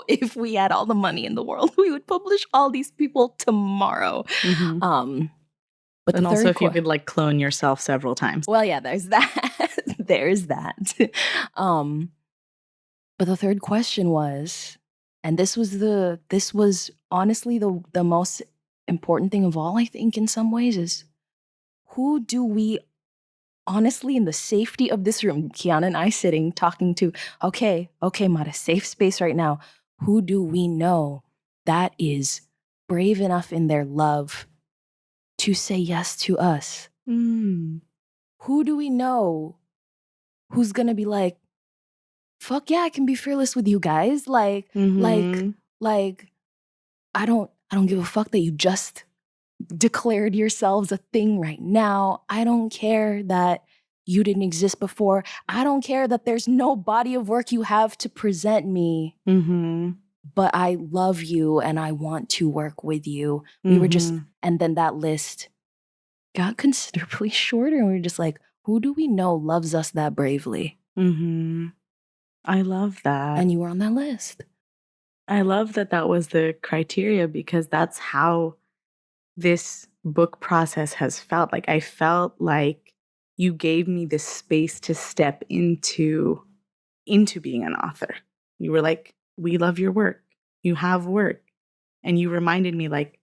If we had all the money in the world, we would publish all these people tomorrow. Mhm. But And the also third if you could like clone yourself several times. well, yeah, there's that. There's that. But the third question was, and this was honestly the most important thing of all, I think, in some ways, is who do we honestly, in the safety of this room, Keana and I sitting, talking to, okay, Mara, safe space right now. Who do we know that is brave enough in their love to say yes to us? Mm. Who do we know who's gonna be like, fuck yeah, I can be fearless with you guys. Like, Mhm. I don't give a fuck that you just declared yourselves a thing right now. I don't care that you didn't exist before. I don't care that there's no body of work you have to present me, Mhm. but I love you and I want to work with you. We were just, and then that list got considerably shorter and we were just like, who do we know loves us that bravely? Mhm. I love that. And you were on that list. I love that that was the criteria because that's how this book process has felt. Like I felt like you gave me this space to step into being an author. You were like, "We love your work. You have work." And you reminded me like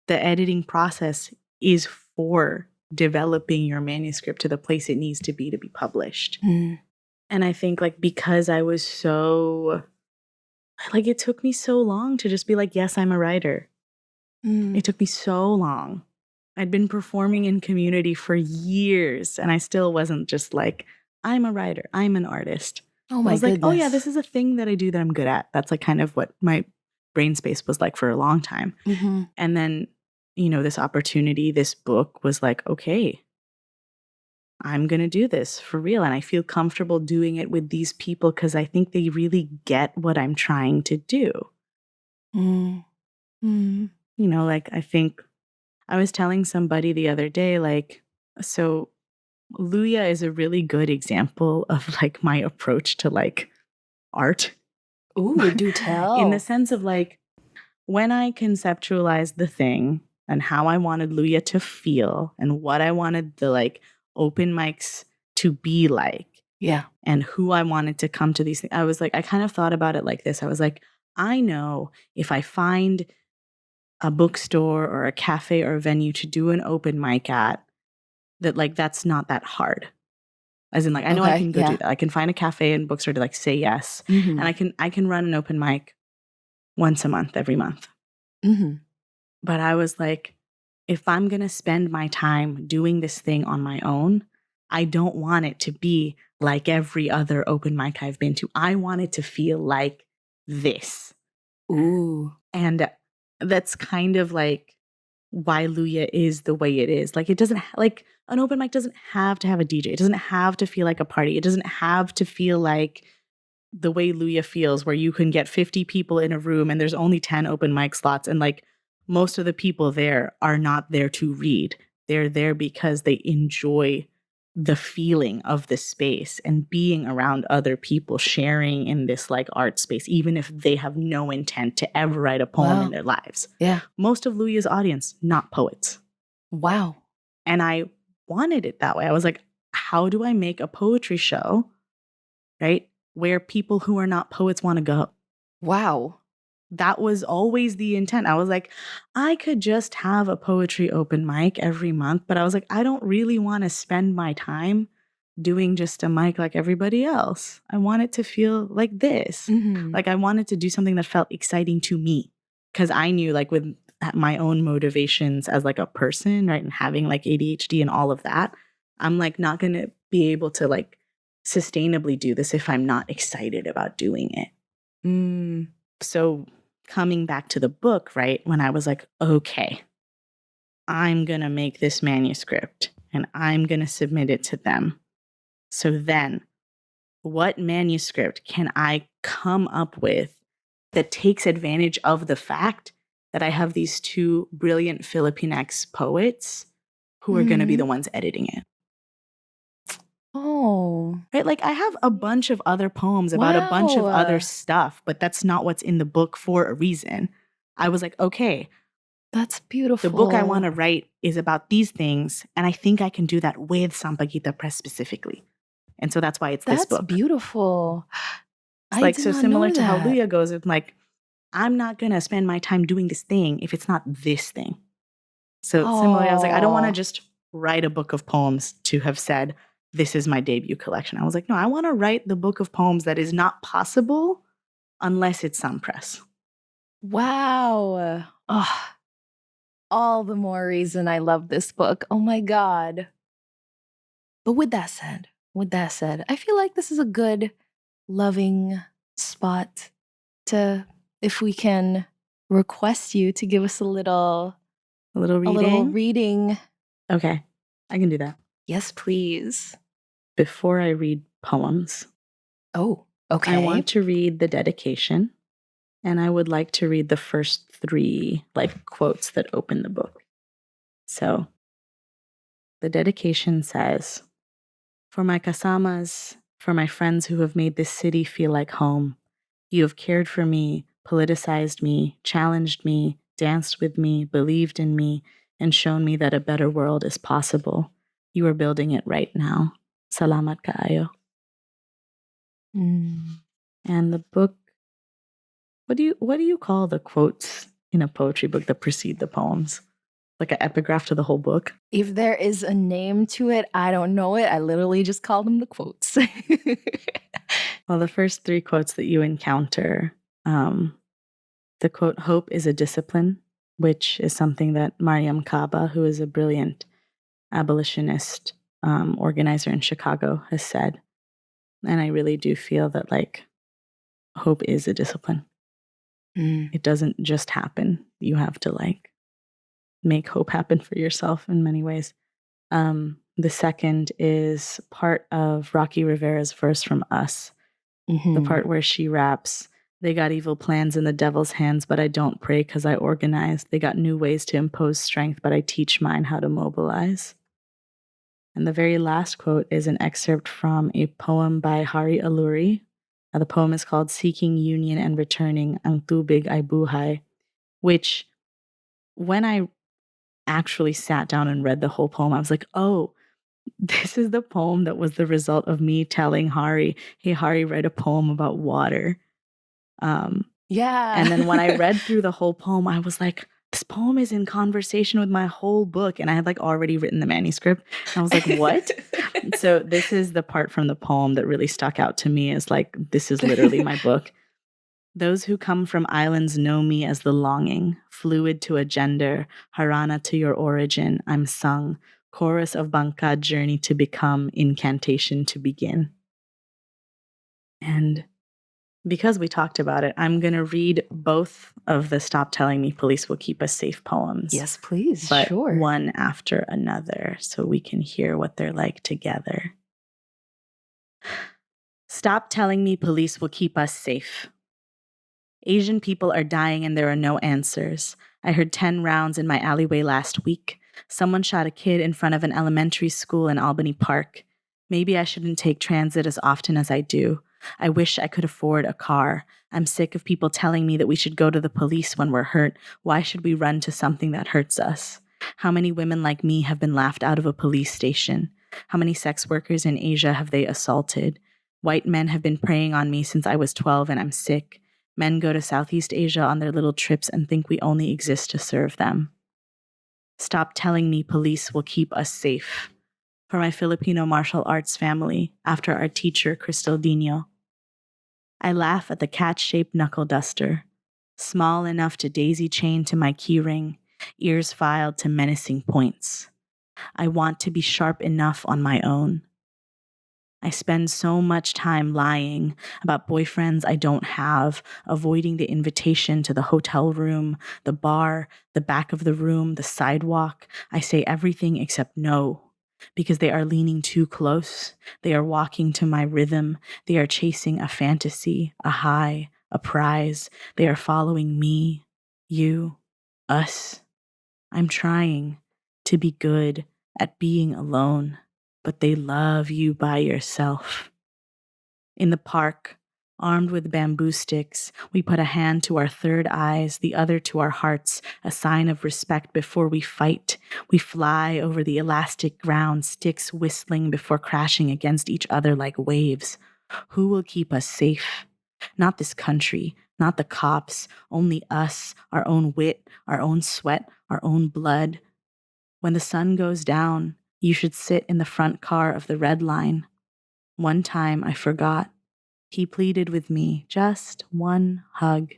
the editing process is for developing your manuscript to the place it needs to be published. Mm. And I think like because I was so like it took me so long to just be like, yes, I'm a writer. It took me so long. I'd been performing in community for years and I still wasn't just like, I'm a writer, I'm an artist. Oh I my was like, oh yeah, goodness. this is a thing that I do that I'm good at. That's like kind of what my brain space was like for a long time. Mhm. And then, you know, this opportunity, this book was like, okay, I'm going to do this for real. And I feel comfortable doing it with these people because I think they really get what I'm trying to do. Mm. Mm. You know, like I think I was telling somebody the other day, like, so Luya is a really good example of like my approach to like art. Ooh, do In the tell. sense of like, when I conceptualized the thing and how I wanted Luya to feel and what I wanted the like open mics to be like, Yeah. and who I wanted to come to these things, I was like, I kind of thought about it like this. I was like, I know if I find a bookstore or a cafe or a venue to do an open mic at, that like that's not that hard. As in like I know I Okay, can go do that. I can find a cafe and bookstore to like say yes. Mhm. And I can run an open mic once a month, every month. Mhm. But I was like, if I'm going to spend my time doing this thing on my own, I don't want it to be like every other open mic I've been to. I want it to feel like this. Ooh. And that's kind of like why Luya is the way it is. Like it doesn't like an open mic doesn't have to have a DJ. It doesn't have to feel like a party. It doesn't have to feel like the way Luya feels where you can get 50 people in a room and there's only 10 open mic slots and like most of the people there are not there to read. They're there because they enjoy the feeling of the space and being around other people sharing in this like art space, even if they have no intent to ever write a poem in Wow. their lives. Yeah. Most of Luya's audience, not poets. Wow. And I wanted it that way. I was like, how do I make a poetry show, right, where people who are not poets want to go? Wow. that was always the intent. I was like, I could just have a poetry open mic every month, but I was like, I don't really want to spend my time doing just a mic like everybody else. I want it to feel like this. Like I wanted to do something that felt exciting to me, because I knew, like, with my own motivations as like a person, right, and having like ADHD and all of that, I'm like not going to be able to like sustainably do this if I'm not excited about doing it. So coming back to the book, right, when I was like, okay, I'm going to make this manuscript and I'm going to submit it to them. So then, what manuscript can I come up with that takes advantage of the fact that I have these two brilliant Filipinx poets who are going to be the ones editing it? Oh. Right? Like, I have a bunch of other poems about a bunch of other stuff, but that's not what's in the book for a reason. I was like, okay, that's beautiful. The book I want to write is about these things, and I think I can do that with Sampaguita Press specifically. And so that's why it's this book. That's beautiful. It's like so similar to how Luya goes. It's like, I'm not going to spend my time doing this thing if it's not this thing. So similarly, I was like, I don't want to just write a book of poems to have said, this is my debut collection. I was like, no, I want to write the book of poems that is not possible unless it's Sam Press. Wow. Oh, all the more reason I love this book. Oh my God. But with that said, I feel like this is a good, loving spot to, if we can request you to give us a little reading. Okay, I can do that. Yes, please. Before I read poems. Oh, okay. I want to read the dedication, and I would like to read the first 3 like quotes that open the book. So the dedication says, "For my kasamas, for my friends who have made this city feel like home, you have cared for me, politicized me, challenged me, danced with me, believed in me, and shown me that a better world is possible. You are building it right now. Salamat kaayo." And the book, what do you call the quotes in a poetry book that precede the poems? Like an epigraph to the whole book? If there is a name to it, I don't know it. I literally just call them the quotes. Well, the first 3 quotes that you encounter, the quote, "Hope is a discipline," which is something that Mariam Kaba, who is a brilliant abolitionist organizer in Chicago, has said. And I really do feel that, like, hope is a discipline. It doesn't just happen. You have to, like, make hope happen for yourself in many ways. The second is part of Rocky Rivera's verse from Us, the part where she raps, "They got evil plans in the devil's hands, but I don't pray because I organize. They got new ways to impose strength, but I teach mine how to mobilize." And the very last quote is an excerpt from a poem by Hari Aluri. The poem is called "Seeking Union and Returning, Ang Tubig ay Buhay," which, when I actually sat down and read the whole poem, I was like, oh, this is the poem that was the result of me telling Hari, hey, Hari, write a poem about water. Yeah. And then when I read through the whole poem, I was like, this poem is in conversation with my whole book. And I had like already written the manuscript. And I was like, what? So this is the part from the poem that really stuck out to me as like, this is literally my book. "Those who come from islands know me as the longing, fluid to a gender, harana to your origin, I'm sung, chorus of Bangkad journey to become, incantation to begin." And because we talked about it, I'm going to read both of the Stop Telling Me Police Will Keep Us Safe poems. Yes, please. But sure. One after another so we can hear what they're like together. "Stop telling me police will keep us safe. Asian people are dying and there are no answers. I heard 10 rounds in my alleyway last week. Someone shot a kid in front of an elementary school in Albany Park. Maybe I shouldn't take transit as often as I do. I wish I could afford a car. I'm sick of people telling me that we should go to the police when we're hurt. Why should we run to something that hurts us? How many women like me have been laughed out of a police station? How many sex workers in Asia have they assaulted? White men have been preying on me since I was 12 and I'm sick. Men go to Southeast Asia on their little trips and think we only exist to serve them. Stop telling me police will keep us safe. For my Filipino martial arts family, after our teacher, Crystal Dino. I laugh at the cat-shaped knuckle duster, small enough to daisy chain to my keyring, ears filed to menacing points. I want to be sharp enough on my own. I spend so much time lying about boyfriends I don't have, avoiding the invitation to the hotel room, the bar, the back of the room, the sidewalk. I say everything except no, because they are leaning too close. They are walking to my rhythm. They are chasing a fantasy, a high, a prize. They are following me, you, us. I'm trying to be good at being alone, but they love you by yourself. In the park, armed with bamboo sticks, we put a hand to our third eyes, the other to our hearts, a sign of respect before we fight. We fly over the elastic ground, sticks whistling before crashing against each other like waves. Who will keep us safe? Not this country, not the cops, only us, our own wit, our own sweat, our own blood. When the sun goes down, you should sit in the front car of the red line. One time I forgot. He pleaded with me, just one hug.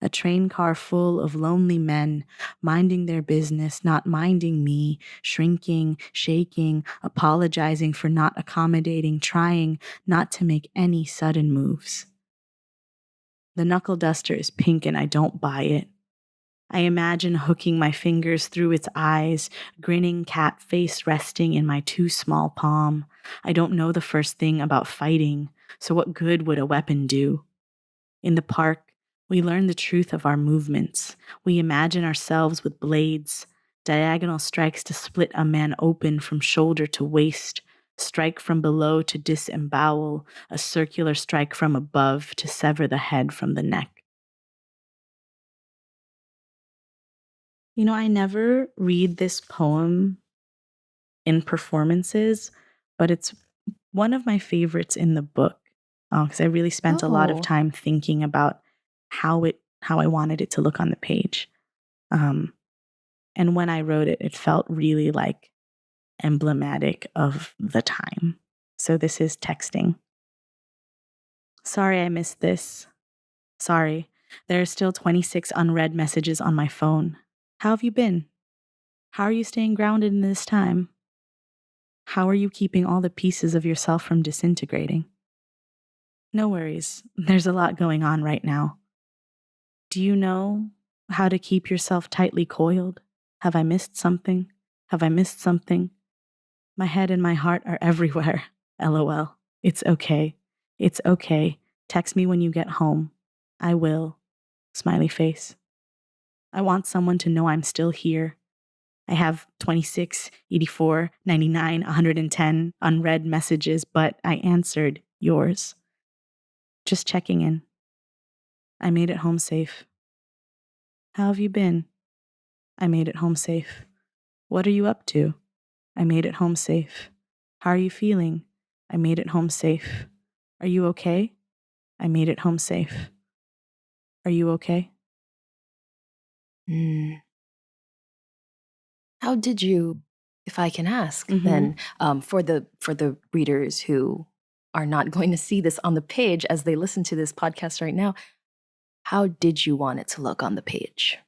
A train car full of lonely men, minding their business, not minding me, shrinking, shaking, apologizing for not accommodating, trying not to make any sudden moves. The knuckle duster is pink and I don't buy it. I imagine hooking my fingers through its eyes, grinning cat face resting in my too small palm. I don't know the first thing about fighting, so what good would a weapon do? In the park, we learn the truth of our movements. We imagine ourselves with blades, diagonal strikes to split a man open from shoulder to waist, strike from below to disembowel, a circular strike from above to sever the head from the neck. You know, I never read this poem in performances, but it's one of my favorites in the book because I really spent a lot of time thinking about how I wanted it to look on the page. And when I wrote it, it felt really like emblematic of the time. So this is texting. Sorry I missed this. Sorry, there are still 26 unread messages on my phone. How have you been? How are you staying grounded in this time? How are you keeping all the pieces of yourself from disintegrating? No worries, there's a lot going on right now. Do you know how to keep yourself tightly coiled? Have I missed something? Have I missed something? My head and my heart are everywhere. LOL. It's okay. It's okay. Text me when you get home. I will. Smiley face. I want someone to know I'm still here. I have 26, 84, 99, 110 unread messages, but I answered yours. Just checking in. I made it home safe. How have you been? I made it home safe. What are you up to? I made it home safe. How are you feeling? I made it home safe. Are you okay? I made it home safe. Are you okay? How did you, if I can ask, then for the readers who are not going to see this on the page as they listen to this podcast right now, how did you want it to look on the page?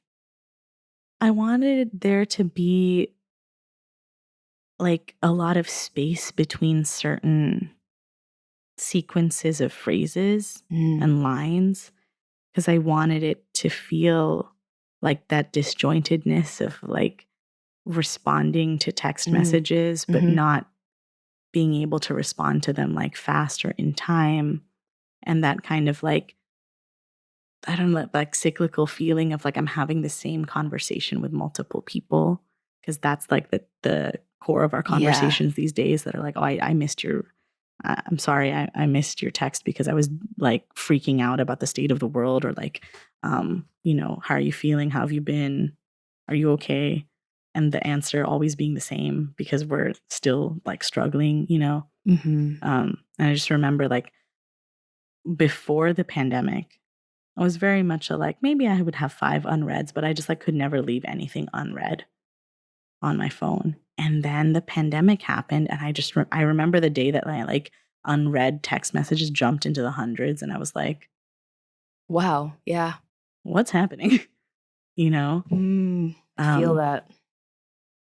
I wanted there to be like a lot of space between certain sequences of phrases and lines because I wanted it to feel like that disjointedness of like responding to text messages, but not being able to respond to them like fast or in time. And that kind of like, I don't know, like cyclical feeling of like I'm having the same conversation with multiple people. Because that's like the core of our conversations these days that are like, oh, I missed your, I'm sorry, I missed your text because I was like freaking out about the state of the world or like, you know, how are you feeling? How have you been? Are you okay? And the answer always being the same because we're still like struggling, you know? And I just remember like before the pandemic, I was very much maybe I would have 5 unreads, but I just could never leave anything unread on my phone. And then the pandemic happened, and I remember the day that my unread text messages jumped into the hundreds, and I was like, wow, yeah. what's happening? I feel that.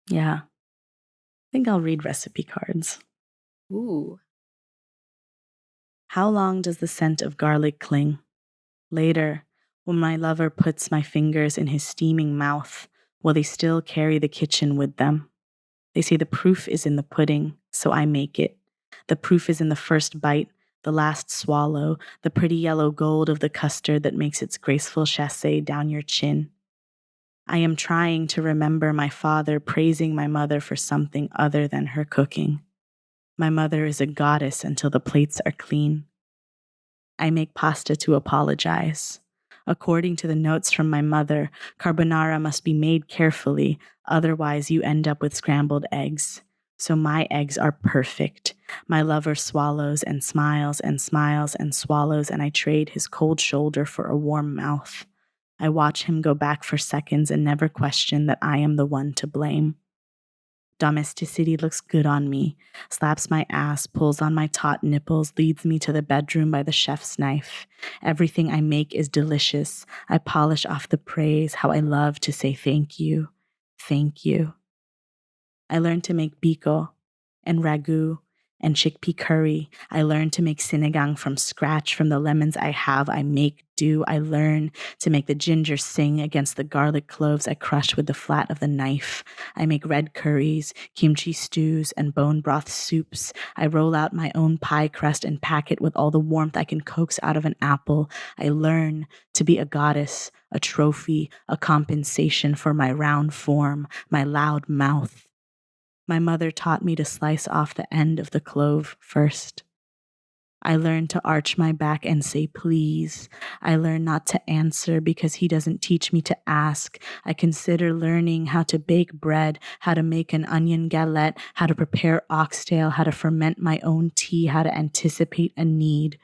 Yeah. I think I'll read recipe cards. Ooh. How long does the scent of garlic cling? Later, when my lover puts my fingers in his steaming mouth, will they still carry the kitchen with them? They say the proof is in the pudding, so I make it. The proof is in the first bite, the last swallow, the pretty yellow gold of the custard that makes its graceful chassé down your chin. I am trying to remember my father praising my mother for something other than her cooking. My mother is a goddess until the plates are clean. I make pasta to apologize. According to the notes from my mother, carbonara must be made carefully, otherwise you end up with scrambled eggs. So my eggs are perfect. My lover swallows and smiles and smiles and swallows, and I trade his cold shoulder for a warm mouth. I watch him go back for seconds and never question that I am the one to blame. Domesticity looks good on me, slaps my ass, pulls on my taut nipples, leads me to the bedroom by the chef's knife. Everything I make is delicious. I polish off the praise, how I love to say thank you. Thank you. I learned to make biko and ragu and chickpea curry. I learned to make sinigang from scratch. From the lemons I have, I make do. I learn to make the ginger sing against the garlic cloves I crush with the flat of the knife. I make red curries, kimchi stews, and bone broth soups. I roll out my own pie crust and pack it with all the warmth I can coax out of an apple. I learn to be a goddess, a trophy, a compensation for my round form, my loud mouth. My mother taught me to slice off the end of the clove first. I learned to arch my back and say please. I learned not to answer because he doesn't teach me to ask. I consider learning how to bake bread, how to make an onion galette, how to prepare oxtail, how to ferment my own tea, how to anticipate a need.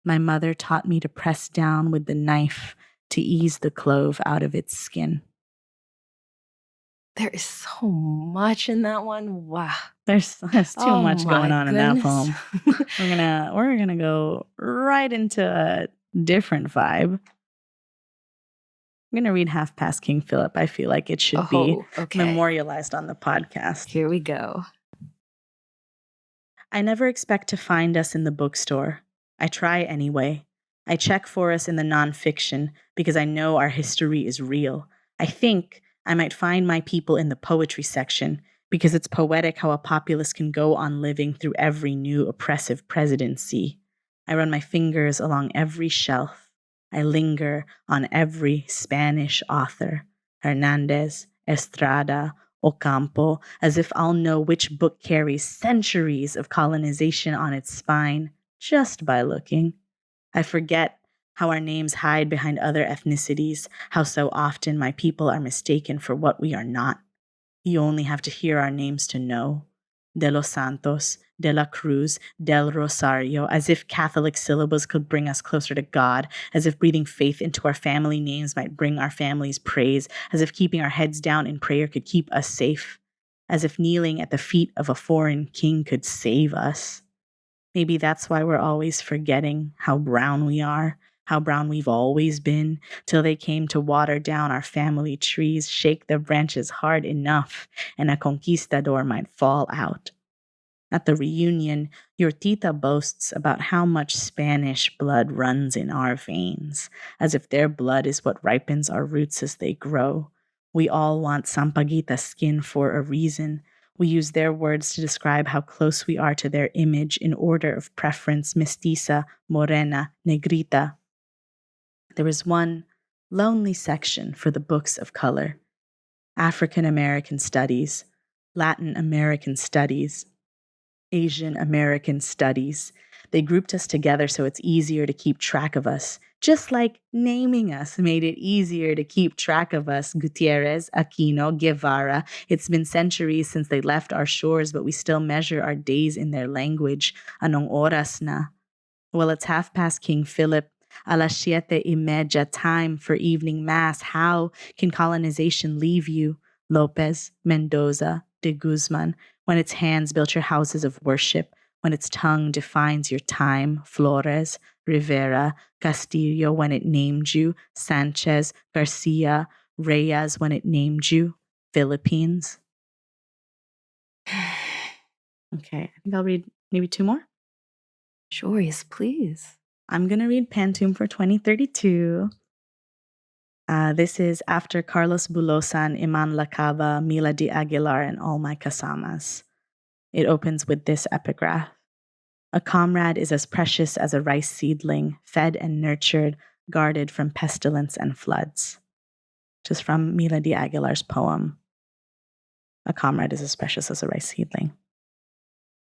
My mother taught me to press down with the knife to ease the clove out of its skin. There is so much in that one. Wow. There's too much going on in that poem. goodness. We're gonna go right into a different vibe. I'm gonna read Half Past King Philip. I feel like it should be memorialized on the podcast. Here we go. I never expect to find us in the bookstore. I try anyway. I check for us in the nonfiction because I know our history is real. I think I might find my people in the poetry section because it's poetic how a populace can go on living through every new oppressive presidency. I run my fingers along every shelf. I linger on every Spanish author, Hernandez, Estrada, Ocampo, as if I'll know which book carries centuries of colonization on its spine just by looking. I forget how our names hide behind other ethnicities, how so often my people are mistaken for what we are not. You only have to hear our names to know. De los Santos, de la Cruz, del Rosario, as if Catholic syllables could bring us closer to God, as if breathing faith into our family names might bring our families praise, as if keeping our heads down in prayer could keep us safe, as if kneeling at the feet of a foreign king could save us. Maybe that's why we're always forgetting how brown we are, how brown we've always been, till they came to water down our family trees, shake their branches hard enough, and a conquistador might fall out. At the reunion, your tita boasts about how much Spanish blood runs in our veins, as if their blood is what ripens our roots as they grow. We all want Sampaguita skin for a reason. We use their words to describe how close we are to their image in order of preference: mestiza, morena, negrita. There is one lonely section for the books of color: African American Studies, Latin American Studies, Asian American Studies. They grouped us together so it's easier to keep track of us, just like naming us made it easier to keep track of us. Gutierrez, Aquino, Guevara. It's been centuries since they left our shores, but we still measure our days in their language. Anong oras na? Well, it's 1:30 King Philip. 7:30 time for evening mass. How can colonization leave you, Lopez, Mendoza, de Guzman, when its hands built your houses of worship, when its tongue defines your time, Flores, Rivera, Castillo, when it named you, Sanchez, Garcia, Reyes, when it named you, Philippines? Okay, I think I'll read maybe 2 more. Sure, yes, please. I'm going to read Pantoum for 2032. This is after Carlos Bulosan, Iman Lacava, Mila de Aguilar, and all my kasamas. It opens with this epigraph. A comrade is as precious as a rice seedling, fed and nurtured, guarded from pestilence and floods. Which is from Mila de Aguilar's poem, A Comrade is as precious as a rice seedling.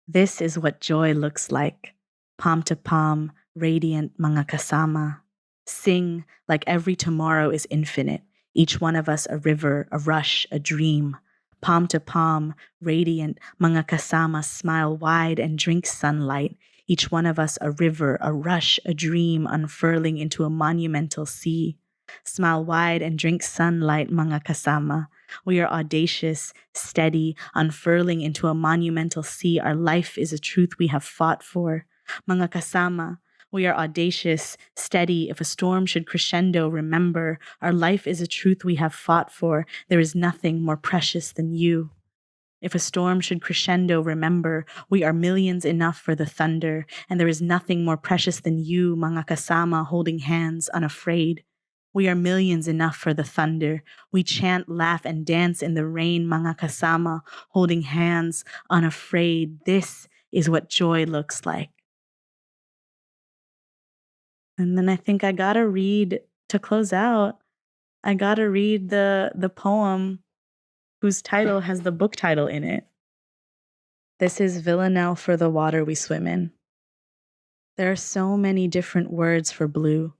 This is what joy looks like. Palm to palm, radiant mga kasama. Sing like every tomorrow is infinite, each one of us a river, a rush, a dream. Palm to palm, radiant mga kasama, smile wide and drink sunlight, each one of us a river, a rush, a dream unfurling into a monumental sea. Smile wide and drink sunlight, mga kasama. We are audacious, steady, unfurling into a monumental sea. Our life is a truth we have fought for. Mga kasama, we are audacious, steady. If a storm should crescendo, remember, our life is a truth we have fought for. There is nothing more precious than you. If a storm should crescendo, remember, we are millions enough for the thunder, and there is nothing more precious than you, mga kasama, holding hands, unafraid. We are millions enough for the thunder. We chant, laugh, and dance in the rain, mga kasama, holding hands, unafraid. This is what joy looks like. And then I think I gotta read, to close out, I gotta read the poem whose title has the book title in it. This is Villanelle for the Water We Swim In. There are so many different words for blue.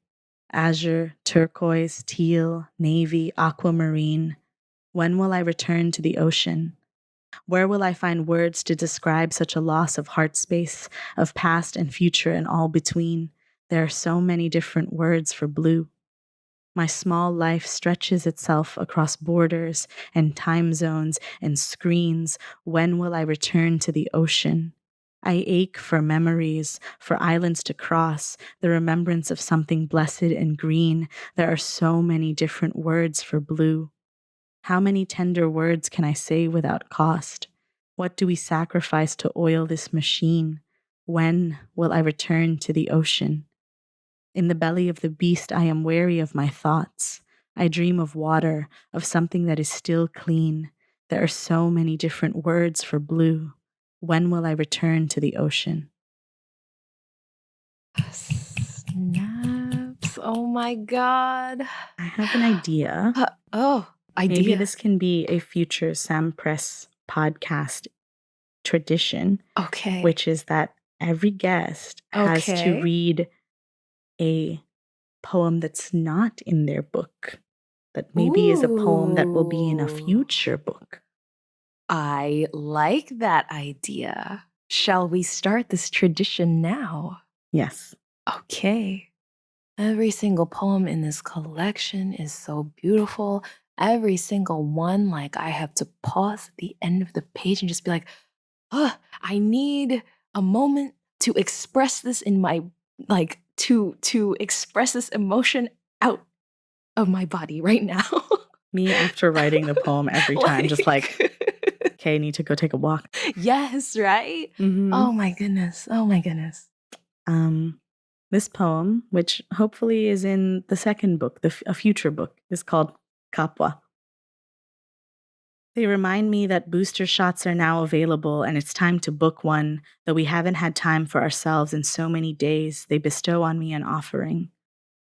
Azure, turquoise, teal, navy, aquamarine. When will I return to the ocean? Where will I find words to describe such a loss of heart space, of past and future and all between? There are so many different words for blue. My small life stretches itself across borders and time zones and screens. When will I return to the ocean? I ache for memories, for islands to cross, the remembrance of something blessed and green. There are so many different words for blue. How many tender words can I say without cost? What do we sacrifice to oil this machine? When will I return to the ocean? In the belly of the beast, I am wary of my thoughts. I dream of water, of something that is still clean. There are so many different words for blue. When will I return to the ocean? Snaps. Oh my God. I have an idea. Idea. Maybe this can be a future Sam Press podcast tradition. Okay. Which is that every guest has to read a poem that's not in their book, that maybe is a poem that will be in a future book. I like that idea. Shall we start this tradition now? Yes. Okay. Every single poem in this collection is so beautiful. Every single one, like I have to pause at the end of the page and just be like, I need a moment to express this in my, like, to express this emotion out of my body right now. Me after writing the poem every time, just like, okay, I need to go take a walk. Yes, right? Mm-hmm. Oh my goodness. Oh my goodness. This poem, which hopefully is in the second book, a future book, is called Kapwa. They remind me that booster shots are now available and it's time to book one, though we haven't had time for ourselves in so many days. They bestow on me an offering.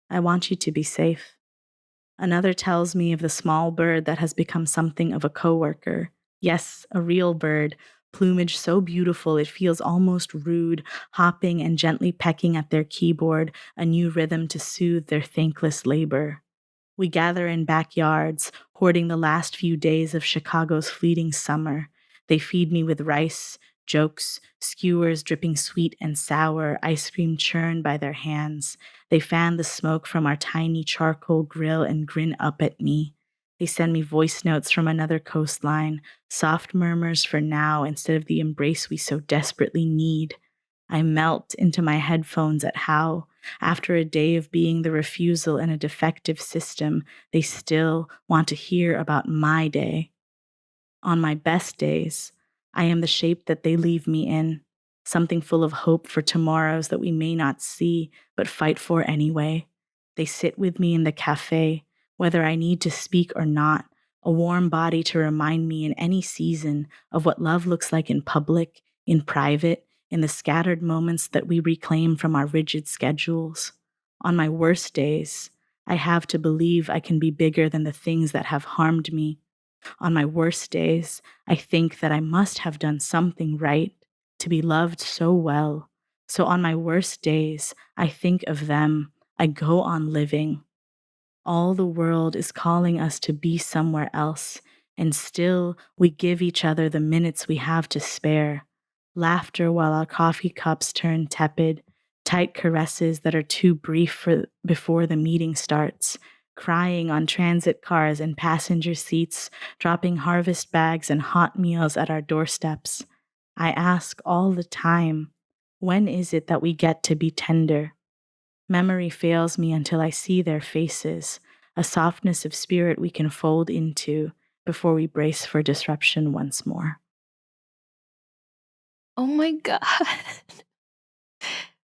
I want you to be safe. Another tells me of the small bird that has become something of a coworker. Yes, a real bird, plumage so beautiful it feels almost rude, hopping and gently pecking at their keyboard, a new rhythm to soothe their thankless labor. We gather in backyards, hoarding the last few days of Chicago's fleeting summer. They feed me with rice, jokes, skewers dripping sweet and sour, ice cream churned by their hands. They fan the smoke from our tiny charcoal grill and grin up at me. They send me voice notes from another coastline, soft murmurs for now instead of the embrace we so desperately need. I melt into my headphones at how, after a day of being the refusal in a defective system, they still want to hear about my day. On my best days, I am the shape that they leave me in, something full of hope for tomorrows that we may not see, but fight for anyway. They sit with me in the cafe, whether I need to speak or not, a warm body to remind me in any season of what love looks like in public, in private, in the scattered moments that we reclaim from our rigid schedules. On my worst days, I have to believe I can be bigger than the things that have harmed me. On my worst days, I think that I must have done something right to be loved so well. So on my worst days, I think of them. I go on living. All the world is calling us to be somewhere else, and still we give each other the minutes we have to spare. Laughter while our coffee cups turn tepid, tight caresses that are too brief before the meeting starts, crying on transit cars and passenger seats, dropping harvest bags and hot meals at our doorsteps. I ask all the time, when is it that we get to be tender? Memory fails me until I see their faces, a softness of spirit we can fold into before we brace for disruption once more. Oh my God.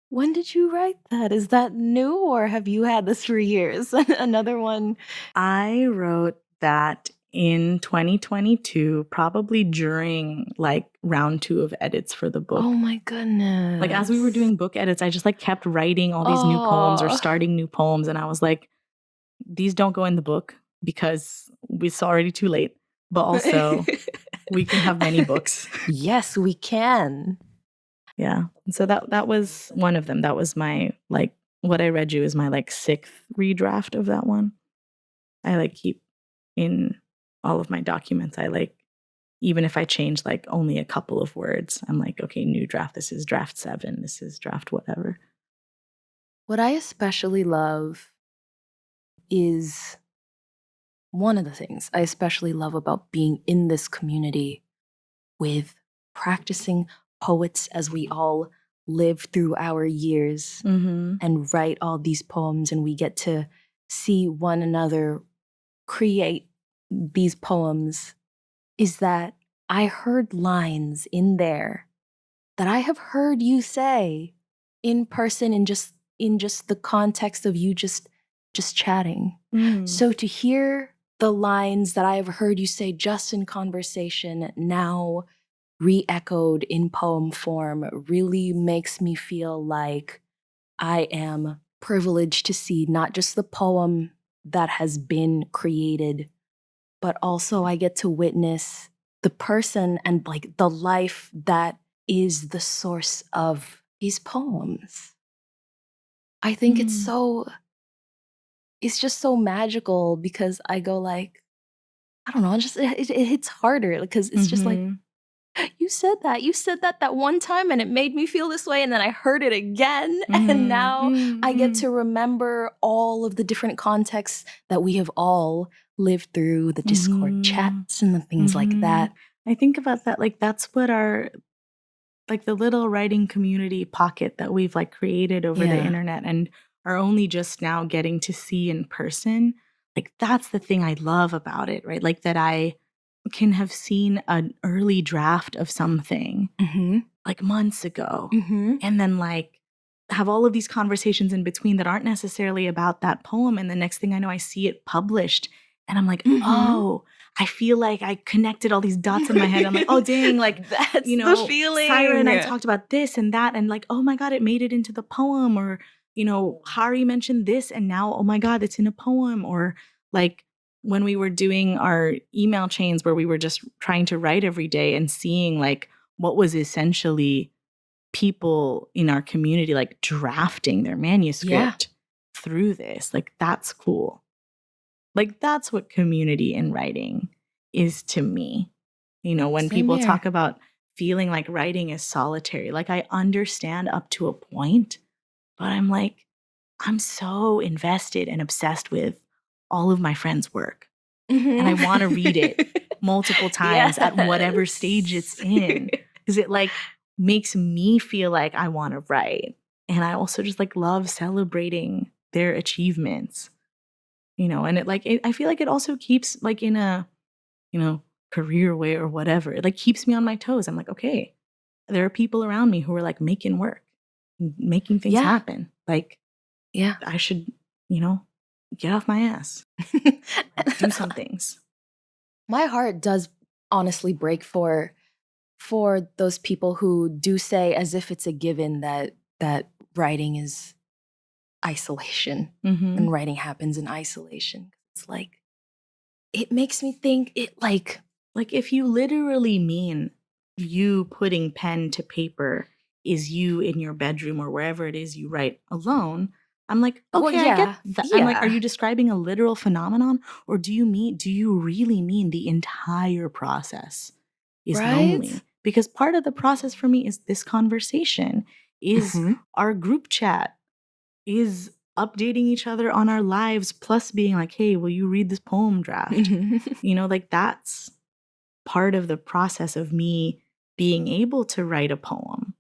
When did you write that? Is that new or have you had this for years? Another one. I wrote that in 2022, probably during like round 2 of edits for the book. Oh my goodness. Like as we were doing book edits, I just like kept writing all these new poems or starting new poems. And I was like, these don't go in the book because it's already too late. But also we can have many books. Yes, we can. Yeah. And so that was one of them. That was my, like, what I read you is my like 6th redraft of that one. I like keep in all of my documents. I like, even if I change like only a couple of words, I'm like, okay, new draft. This is draft 7. This is draft whatever. What I especially love is one of the things I especially love about being in this community with practicing poets as we all live through our years and write all these poems, and we get to see one another create these poems, is that I heard lines in there that I have heard you say in person in just the context of you just chatting. So to hear the lines that I have heard you say just in conversation now re-echoed in poem form really makes me feel like I am privileged to see not just the poem that has been created, but also I get to witness the person and like the life that is the source of these poems. I think it's just so magical because I go like, I don't know, it hits harder because it's just like, you said that one time and it made me feel this way, and then I heard it again, and now I get to remember all of the different contexts that we have all lived through, the Discord chats and the things like that. I think about that, like that's what our, like the little writing community pocket that we've like created over the internet and are only just now getting to see in person. Like that's the thing I love about it, right? Like that I can have seen an early draft of something like months ago and then like have all of these conversations in between that aren't necessarily about that poem. And the next thing I know, I see it published and I'm like, oh, I feel like I connected all these dots in my head. I'm like, oh, dang, like, that's you know, the feeling. Syra and I talked about this and that and like, oh my God, it made it into the poem, or, you know, Hari mentioned this and now, oh my God, it's in a poem. Or like, when we were doing our email chains where we were just trying to write every day and seeing like what was essentially people in our community like drafting their manuscript through this, like that's cool. Like that's what community in writing is to me. You know, when Same people here. talk about feeling like writing is solitary. Like I understand up to a point, but I'm like, I'm so invested and obsessed with all of my friends' work. And I want to read it multiple times at whatever stage it's in. Because it like makes me feel like I want to write. And I also just like love celebrating their achievements. And I feel like it also keeps like in a, career way or whatever. It like keeps me on my toes. I'm like, okay, there are people around me who are like making work, making things happen. Like, I should, get off my ass, do some things. My heart does honestly break for those people who do say as if it's a given that writing is isolation and writing happens in isolation. It's like, it makes me think it like if you literally mean you putting pen to paper is you in your bedroom or wherever it is you write alone, I'm like, okay, I get that. I'm like, are you describing a literal phenomenon, or do you really mean the entire process is lonely? Because part of the process for me is this conversation, is our group chat, is updating each other on our lives, plus being like, hey, will you read this poem draft? Like that's part of the process of me being able to write a poem.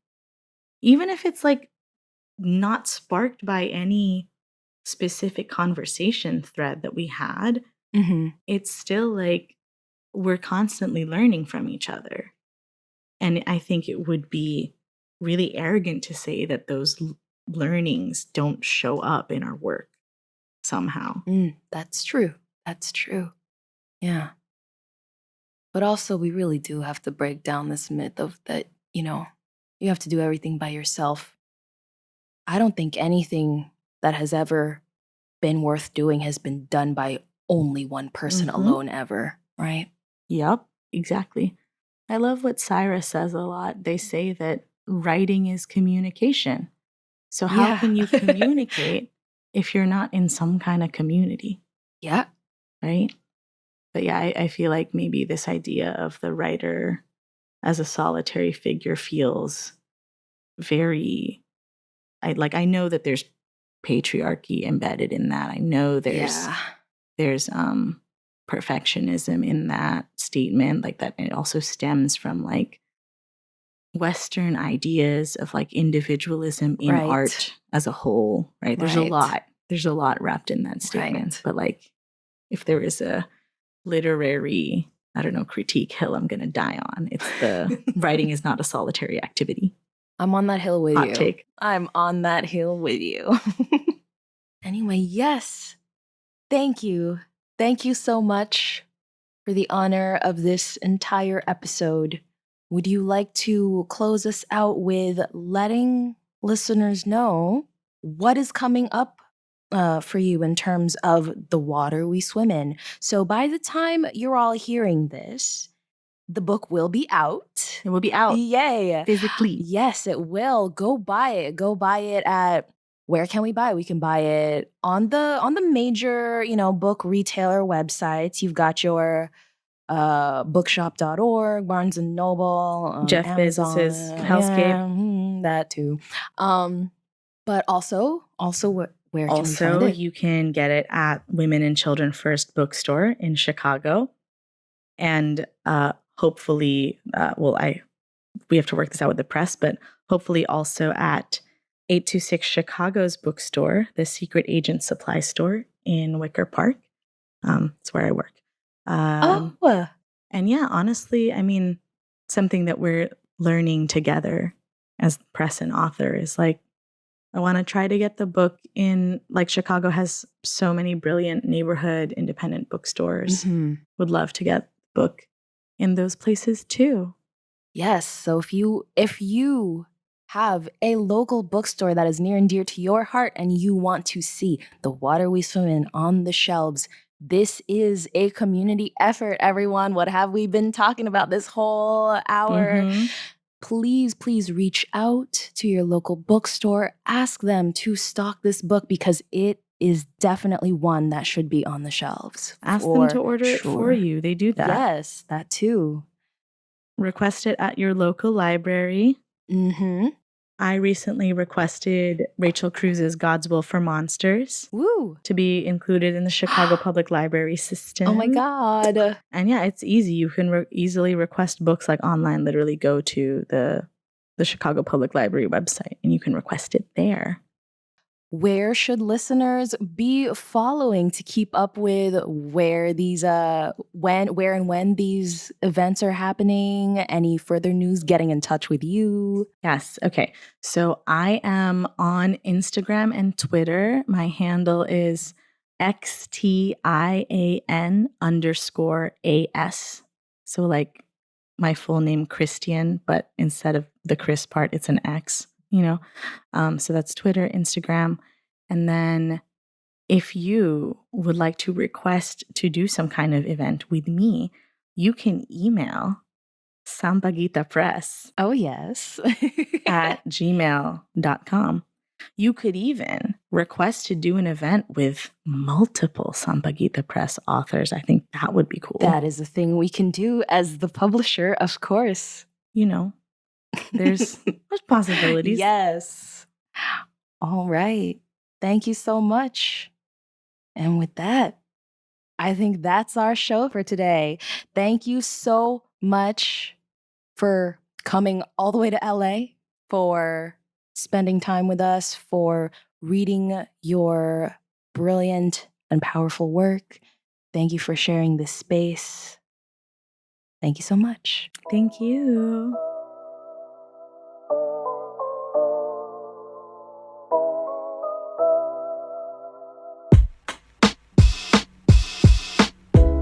Even if it's like not sparked by any specific conversation thread that we had, it's still like we're constantly learning from each other. And I think it would be really arrogant to say that those learnings don't show up in our work somehow. That's true. That's true. Yeah. But also, we really do have to break down this myth of that, you have to do everything by yourself. I don't think anything that has ever been worth doing has been done by only one person alone ever, right? Yep, exactly. I love what Cyrus says a lot. They say that writing is communication. So how can you communicate if you're not in some kind of community? Yeah. Right? But yeah, I feel like maybe this idea of the writer as a solitary figure feels very, I know that there's patriarchy embedded in that. I know there's perfectionism in that statement, like that it also stems from like Western ideas of like individualism in art as a whole, right? There's a lot wrapped in that statement. But like if there is a literary, I don't know, critique hill I'm going to die on, it's the writing is not a solitary activity. I'm on that hill with you. Hot take. I'm on that hill with you. Anyway, yes. Thank you. Thank you so much for the honor of this entire episode. Would you like to close us out with letting listeners know what is coming up for you in terms of the water we swim in? So by the time you're all hearing this, the book will be out. It will be out. Yay. Physically. Yes, it will. Go buy it. Go buy it at, where can we buy it? We can buy it on the major, book retailer websites. You've got your bookshop.org, Barnes and Noble, Jeff Amazon, Bezos's Hellscape. That too. But also where can we find it? You can get it at Women and Children First bookstore in Chicago. And hopefully, we have to work this out with the press, but hopefully also at 826 Chicago's bookstore, the Secret Agent Supply Store in Wicker Park. It's where I work. And yeah, honestly, I mean, something that we're learning together as press and author is like, I want to try to get the book in, like Chicago has so many brilliant neighborhood independent bookstores. Would love to get the book in those places too. Yes. So if you have a local bookstore that is near and dear to your heart and you want to see The Water We Swim In on the shelves, this is a community effort, everyone. What have we been talking about this whole hour? Please, please reach out to your local bookstore. Ask them to stock this book because it is definitely one that should be on the shelves. Ask them to order it for you. They do that. Yes, that too. request it at your local library. Mm-hmm. I recently requested Rachel Cruz's God's Will for Monsters Woo! to be included in the Chicago Public Library system. Oh my God. And yeah, it's easy. You can easily request books like online. Literally go to the Chicago Public Library website and you can request it there. Where should listeners be following to keep up with where these where and when these events are happening? Any further news? Getting in touch with you? Yes. Okay. So I am on Instagram and Twitter. My handle is XTIAN_AS. So like my full name, Christian, but instead of the Chris part, it's an X. So that's Twitter, Instagram. And then if you would like to request to do some kind of event with me, you can email Sampaguita Press. Oh, yes. at gmail.com. You could even request to do an event with multiple Sampaguita Press authors. I think that would be cool. That is a thing we can do as the publisher, of course. There's possibilities. Yes. All right. Thank you so much. And with that, I think that's our show for today. Thank you so much for coming all the way to LA, for spending time with us, for reading your brilliant and powerful work. Thank you for sharing this space. Thank you so much. Thank you.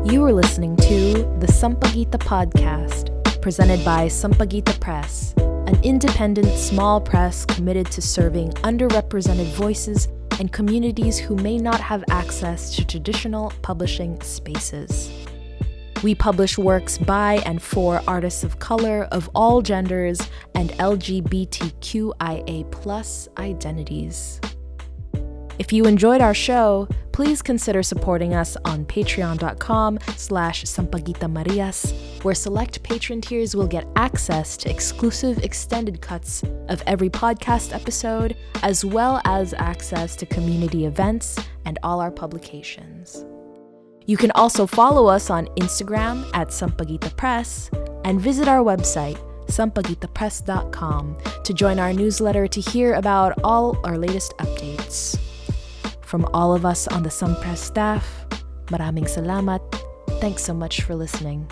You are listening to the Sampaguita Podcast, presented by Sampaguita Press, an independent small press committed to serving underrepresented voices and communities who may not have access to traditional publishing spaces. We publish works by and for artists of color of all genders and LGBTQIA+ identities. If you enjoyed our show, please consider supporting us on patreon.com/SampaguitaMarias, where select patron tiers will get access to exclusive extended cuts of every podcast episode, as well as access to community events and all our publications. You can also follow us on Instagram at Sampaguita Press and visit our website, sampaguitapress.com, to join our newsletter to hear about all our latest updates. From all of us on the Sampress staff, maraming salamat. Thanks so much for listening.